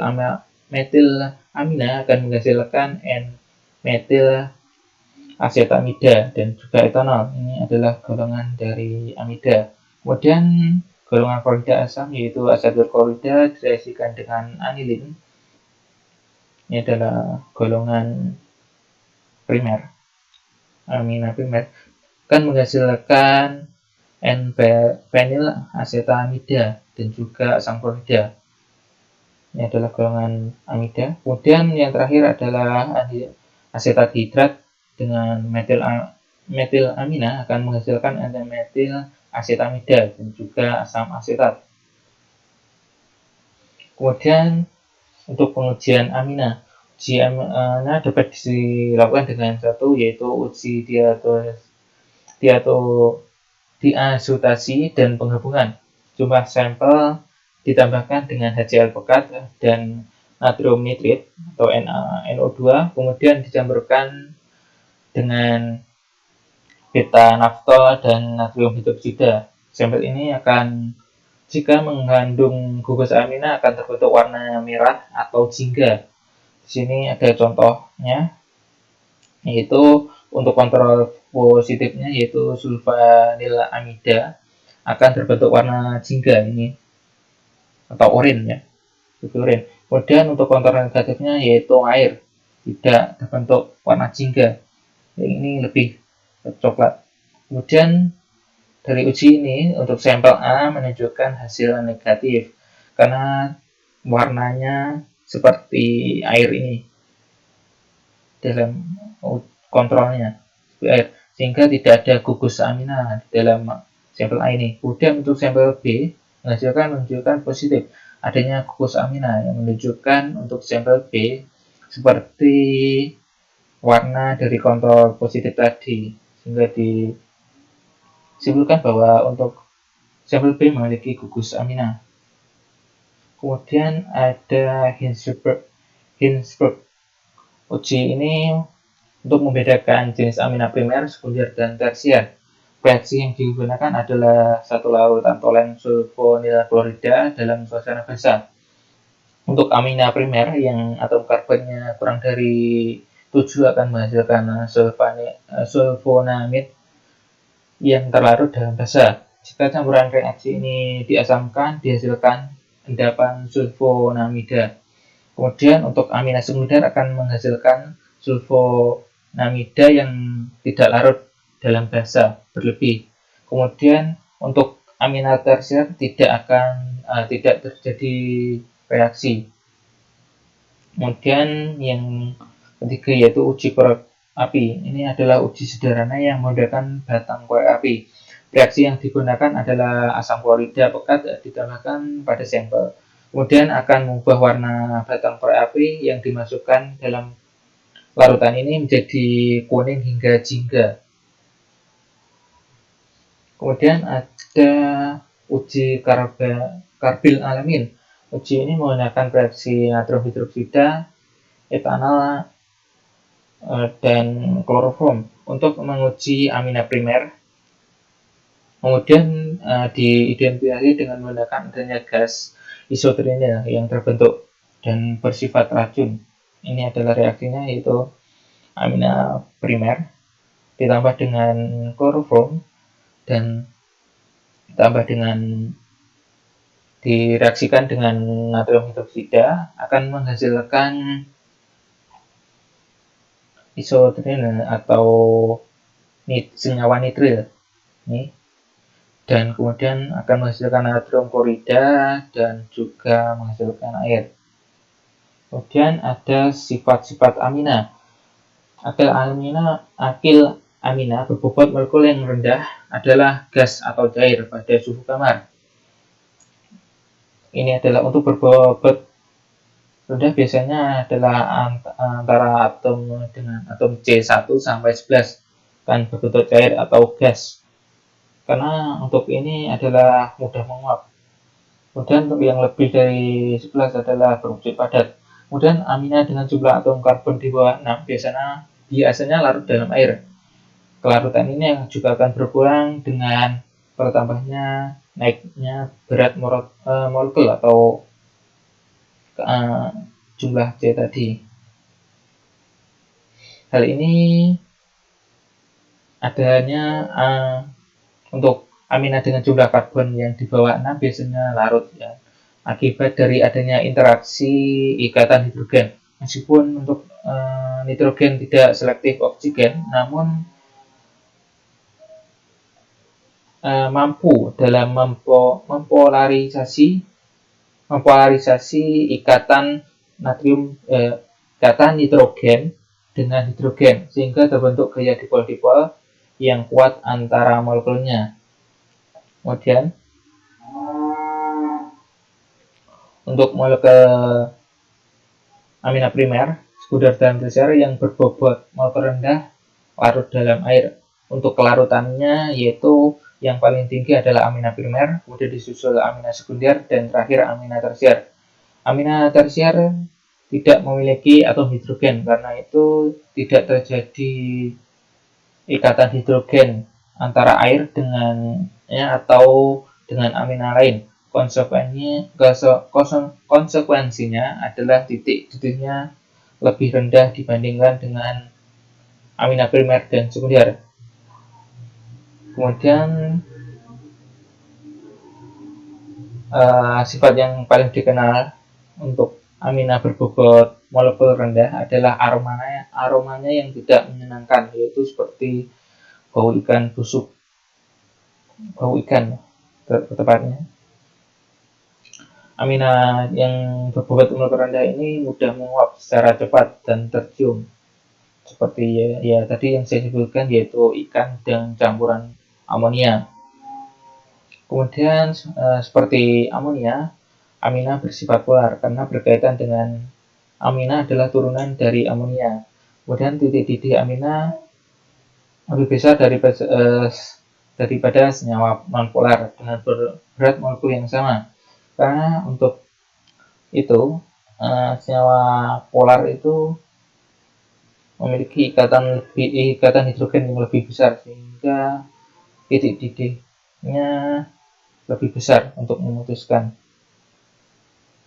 amina akan menghasilkan N-metil asetamida dan juga etanol. Ini adalah golongan dari amida. Kemudian golongan klorida asam yaitu asetil klorida direaksikan dengan anilin. Ini adalah golongan primer, amina primer, akan menghasilkan N-penil asetamida dan juga asam klorida. Ini adalah golongan amida. Kemudian yang terakhir adalah asetat hidrat dengan metil amina akan menghasilkan N-metil asetamida dan juga asam asetat. Kemudian untuk pengujian amina, uji amina dapat dilakukan dengan satu yaitu uji diazotasi dan penggabungan. Jumlah sampel ditambahkan dengan HCl pekat dan natrium nitrit atau NaNO2, kemudian dicampurkan dengan beta naftol dan natrium hidroksida. Sampel ini jika mengandung gugus amina akan terbentuk warna merah atau jingga. Di sini ada contohnya, yaitu untuk kontrol positifnya yaitu sulfanilamida akan terbentuk warna jingga ini atau oranye ya. Kemudian untuk kontrol negatifnya yaitu air tidak terbentuk warna jingga. Yang ini lebih coklat. Kemudian dari uji ini untuk sampel A menunjukkan hasil negatif karena warnanya seperti air ini dalam kontrolnya air, sehingga tidak ada gugus amina di dalam sampel A ini. Kemudian untuk sampel B menunjukkan positif adanya gugus amina yang menunjukkan untuk sampel B seperti warna dari kontrol positif tadi, sehingga disimpulkan bahwa untuk sampel B memiliki gugus amina. Kemudian ada Hinsberg. Uji ini untuk membedakan jenis amina primer, sekunder, dan tersier. Reaksi yang digunakan adalah satu larutan tolen sulfonil klorida dalam suasana basa. Untuk amina primer yang atom karbonnya kurang dari 7 akan menghasilkan sulfonamid yang terlarut dalam basa. Jika campuran reaksi ini diasamkan, dihasilkan endapan sulfonamida. Kemudian untuk amina sekunder akan menghasilkan sulfonamida amida yang tidak larut dalam basa berlebih. Kemudian untuk amina tersier tidak terjadi reaksi. Kemudian yang ketiga yaitu uji korek api. Ini adalah uji sederhana yang menggunakan batang korek api. Reaksi yang digunakan adalah asam klorida pekat ditambahkan pada sampel. Kemudian akan mengubah warna batang korek api yang dimasukkan dalam larutan ini menjadi kuning hingga jingga. Kemudian ada uji karbil alamin. Uji ini menggunakan reaksi natrium hidroksida, etanol, dan kloroform untuk menguji amina primer. Kemudian diidentifikasi dengan menggunakan adanya gas isoterene yang terbentuk dan bersifat racun. Ini adalah reaksinya yaitu amina primer ditambah dengan kloroform dan direaksikan dengan natrium hidroksida akan menghasilkan isoterene atau senyawa nitril. Dan kemudian akan menghasilkan natrium klorida dan juga menghasilkan air. Kemudian ada sifat-sifat amina. Akil amina berbobot molekul yang rendah adalah gas atau cair pada suhu kamar. Ini adalah untuk berbobot rendah biasanya adalah antara atom dengan atom C1 sampai 11 kan berbentuk cair atau gas. Karena untuk ini adalah mudah menguap. Kemudian untuk yang lebih dari 11 adalah berwujud padat. Kemudian amina dengan jumlah atom karbon di bawah 6 biasanya larut dalam air. Kelarutan ini yang juga akan berkurang dengan bertambahnya naiknya berat molekul atau jumlah C tadi. Hal ini adanya untuk amina dengan jumlah karbon yang di bawah 6 biasanya larut ya, akibat dari adanya interaksi ikatan hidrogen. Meskipun untuk nitrogen tidak selektif oksigen, namun mampu dalam mempolarisasi ikatan nitrogen dengan hidrogen sehingga terbentuk gaya dipol-dipol yang kuat antara molekulnya. Kemudian untuk molekul amina primer, sekunder dan tersier yang berbobot molekul rendah larut dalam air. Untuk kelarutannya yaitu yang paling tinggi adalah amina primer, kemudian disusul amina sekunder, dan terakhir amina tersier. Amina tersier tidak memiliki atom hidrogen, karena itu tidak terjadi ikatan hidrogen antara air atau dengan amina lain. Konsekuensinya adalah titik-titiknya lebih rendah dibandingkan dengan amina primer dan sekunder. Kemudian sifat yang paling dikenal untuk amina berbobot molekul rendah adalah aromanya yang tidak menyenangkan, yaitu seperti bau ikan busuk, bau ikan tepatnya. Amina yang berbobot molekul rendah ini mudah menguap secara cepat dan tercium, seperti ya tadi yang saya sebutkan, yaitu ikan dengan campuran amonia. Kemudian seperti amonia, amina bersifat polar karena berkaitan dengan amina adalah turunan dari amonia. Kemudian titik-titik amina lebih besar daripada senyawa nonpolar dengan berat molekul yang sama. Karena untuk itu senyawa polar itu memiliki ikatan hidrogen yang lebih besar sehingga titik-titiknya lebih besar untuk memutuskan.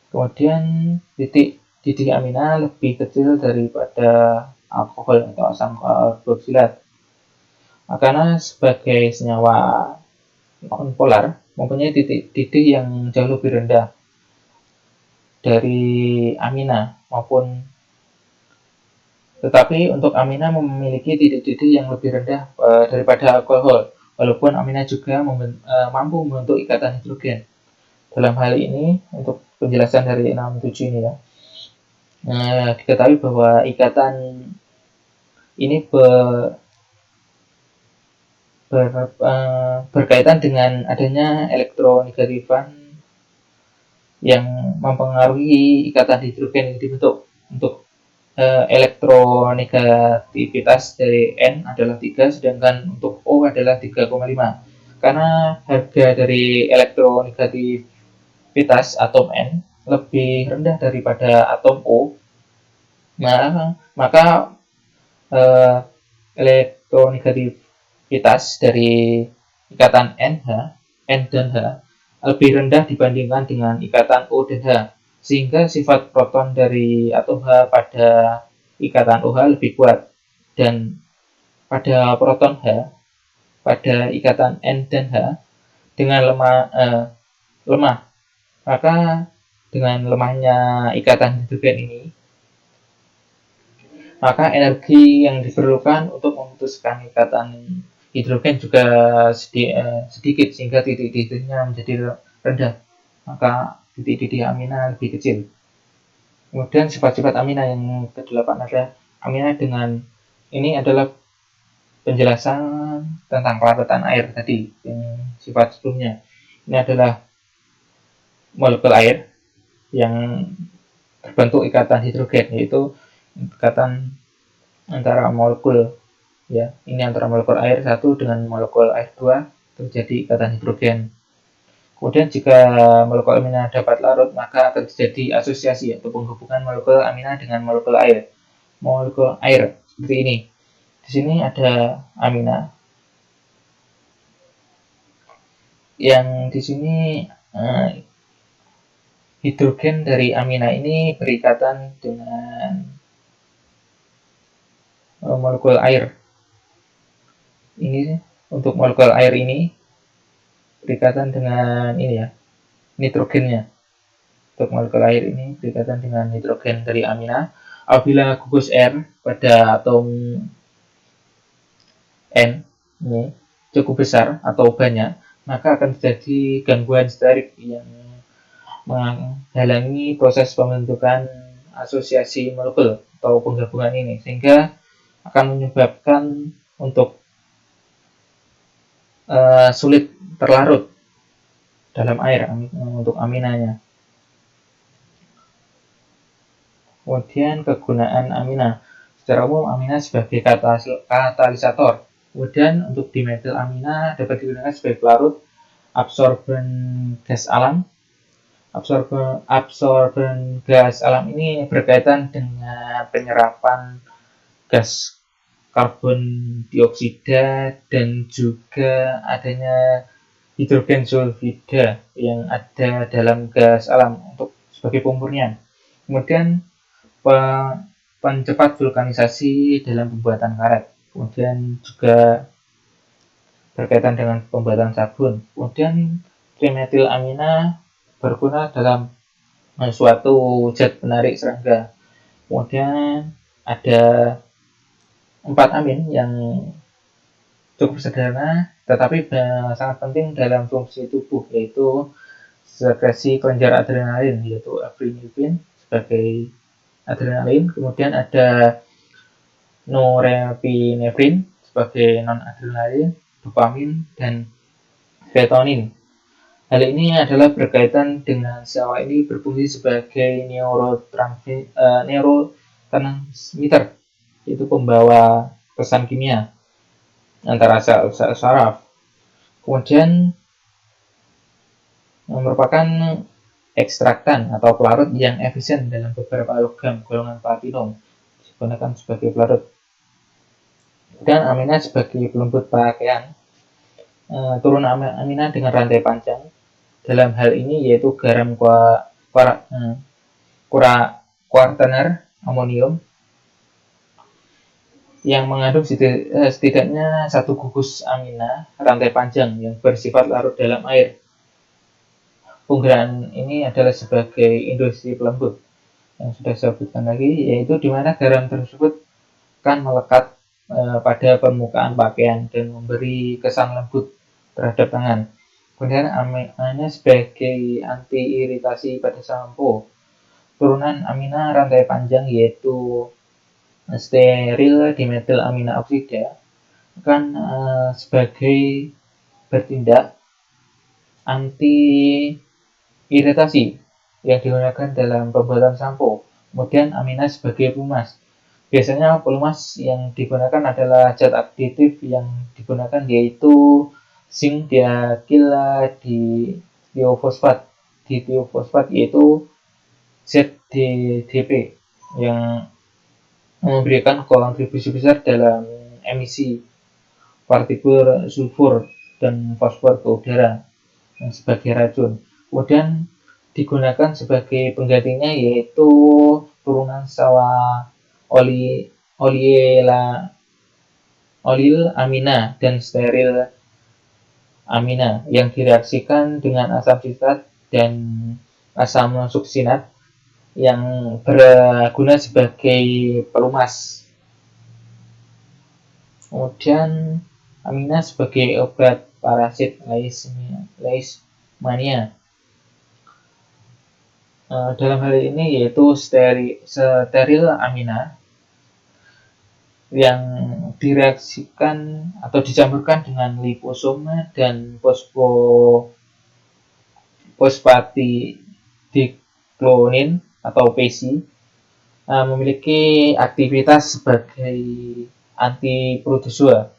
Kemudian titik amina lebih kecil daripada alkohol atau asam karboksilat. Karena sebagai senyawa non-polar mempunyai titik yang jauh lebih rendah dari amina maupun Tetapi untuk amina memiliki titik-titik yang lebih rendah daripada alkohol, walaupun amina juga mampu membentuk ikatan hidrogen. Dalam hal ini, untuk penjelasan dari 6-7 ini ya, diketahui bahwa ikatan ini berkaitan dengan adanya elektronegatifan yang mempengaruhi ikatan hidrogen yang dibentuk. Untuk elektronegativitas dari N adalah 3, sedangkan untuk O adalah 3,5. Karena harga dari elektronegativitas atom N lebih rendah daripada atom O, maka elektronegativitas dari ikatan N dan H lebih rendah dibandingkan dengan ikatan O dan H, sehingga sifat proton dari atom H pada ikatan OH lebih kuat, dan pada proton H pada ikatan N dan H dengan lemah. Maka dengan lemahnya ikatan hidrogen ini, maka energi yang diperlukan untuk memutuskan ikatan hidrogen juga sedikit, sehingga titik-titiknya menjadi rendah. Maka titik-titik amina lebih kecil. Kemudian sifat-sifat amina yang ke-8 adalah amina dengan ini adalah penjelasan tentang pelaratan air tadi, yang sifat sebelumnya. Ini adalah molekul air yang terbentuk ikatan hidrogen, yaitu ikatan antara molekul ya, ini antara molekul air 1 dengan molekul air 2 terjadi ikatan hidrogen. Kemudian jika molekul amina dapat larut, maka akan terjadi asosiasi atau penghubungan molekul amina dengan molekul air. Molekul air seperti ini. Di sini ada amina. Yang di sini hidrogen dari amina ini berikatan dengan molekul air. Ini untuk molekul air ini berikatan dengan ini ya, nitrogennya. Untuk molekul air ini berikatan dengan nitrogen dari amina. Apabila gugus R pada atom N ini cukup besar atau banyak, maka akan terjadi gangguan sterik yang menghalangi proses pembentukan asosiasi molekul atau penggabungan ini, sehingga akan menyebabkan untuk sulit terlarut dalam air untuk aminanya. Kemudian kegunaan amina. Secara umum amina sebagai katalisator. Kemudian untuk dimetil amina dapat digunakan sebagai pelarut, absorben gas alam. Absorben gas alam ini berkaitan dengan penyerapan gas karbon dioksida dan juga adanya hidrogen sulfida yang ada dalam gas alam untuk sebagai pemurnian. Kemudian pencepat vulkanisasi dalam pembuatan karet. Kemudian juga berkaitan dengan pembuatan sabun. Kemudian trimetilamina berguna dalam suatu zat penarik serangga. Kemudian ada 4 amin yang cukup sederhana tetapi sangat penting dalam fungsi tubuh, yaitu sekresi kelenjar adrenalin, yaitu epinefrin sebagai adrenalin. Kemudian ada norepinefrin sebagai non-adrenalin, dopamin, dan serotonin. Hal ini adalah berkaitan dengan senyawa ini berfungsi sebagai neurotransmitter, yaitu pembawa pesan kimia antara sel-sel saraf. Kemudian merupakan ekstraktan atau pelarut yang efisien dalam beberapa logam golongan platinum digunakan sebagai pelarut. Dan amina sebagai pelembut pakaian. Turun amina dengan rantai panjang. Dalam hal ini yaitu garam kuartener amonium yang mengandung setidaknya 1 gugus amina rantai panjang yang bersifat larut dalam air. Penggunaan ini adalah sebagai industri pelembut yang sudah saya sebutkan lagi, yaitu di mana garam tersebut akan melekat pada permukaan pakaian dan memberi kesan lembut terhadap tangan. Kemudian amina sebagai anti iritasi pada sampo. Turunan amina rantai panjang yaitu steril dimetil amina oksida akan sebagai bertindak anti iritasi yang digunakan dalam pembuatan sampo. Kemudian amina sebagai pelumas. Biasanya pelumas yang digunakan adalah zat aktif yang digunakan yaitu zinc diakil-tiofosfat. Tiofosfat yaitu ZDDP yang memberikan kontribusi besar dalam emisi partikel sulfur dan fosfor ke udara sebagai racun. Kemudian digunakan sebagai penggantinya yaitu turunan sawa olil amina dan steril amina yang direaksikan dengan asam sitrat dan asam suksinat yang berguna sebagai pelumas. Kemudian amina sebagai obat parasit leishmania. Dalam hal ini yaitu steril amina yang direaksikan atau dicampurkan dengan liposom dan fosfatidiklonin atau PECI memiliki aktivitas sebagai antiprotozoa.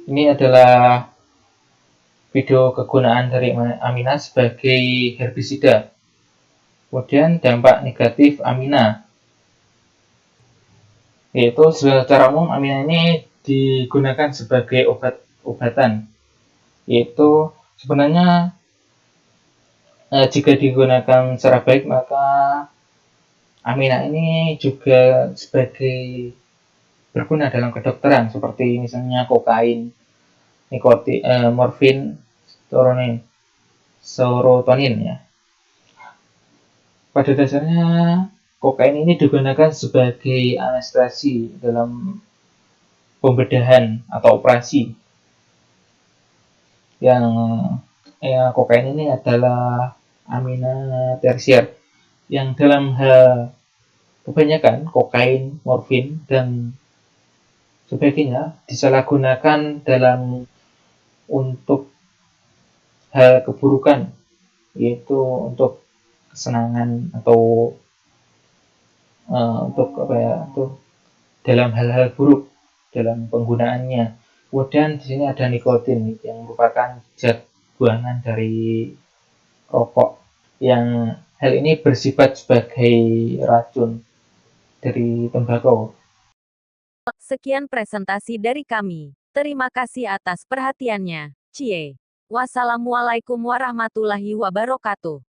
Ini adalah video kegunaan dari amina sebagai herbisida. Kemudian dampak negatif amina, yaitu secara umum amina ini digunakan sebagai obat-obatan. Yaitu sebenarnya jika digunakan secara baik maka amina ini juga sebagai berguna dalam kedokteran seperti misalnya kokain, morfin, serotonin ya. Pada dasarnya kokain ini digunakan sebagai anestesi dalam pembedahan atau operasi. Yang kokain ini adalah amina tersier yang dalam hal kebanyakan kokain, morfin dan sebagainya disalahgunakan untuk hal keburukan, yaitu untuk kesenangan atau untuk dalam hal-hal buruk dalam penggunaannya. Kemudian di sini ada nikotin yang merupakan zat buangan dari rokok yang hal ini bersifat sebagai racun dari tembakau. Sekian presentasi dari kami. Terima kasih atas perhatiannya. Cie. Wassalamualaikum warahmatullahi wabarakatuh.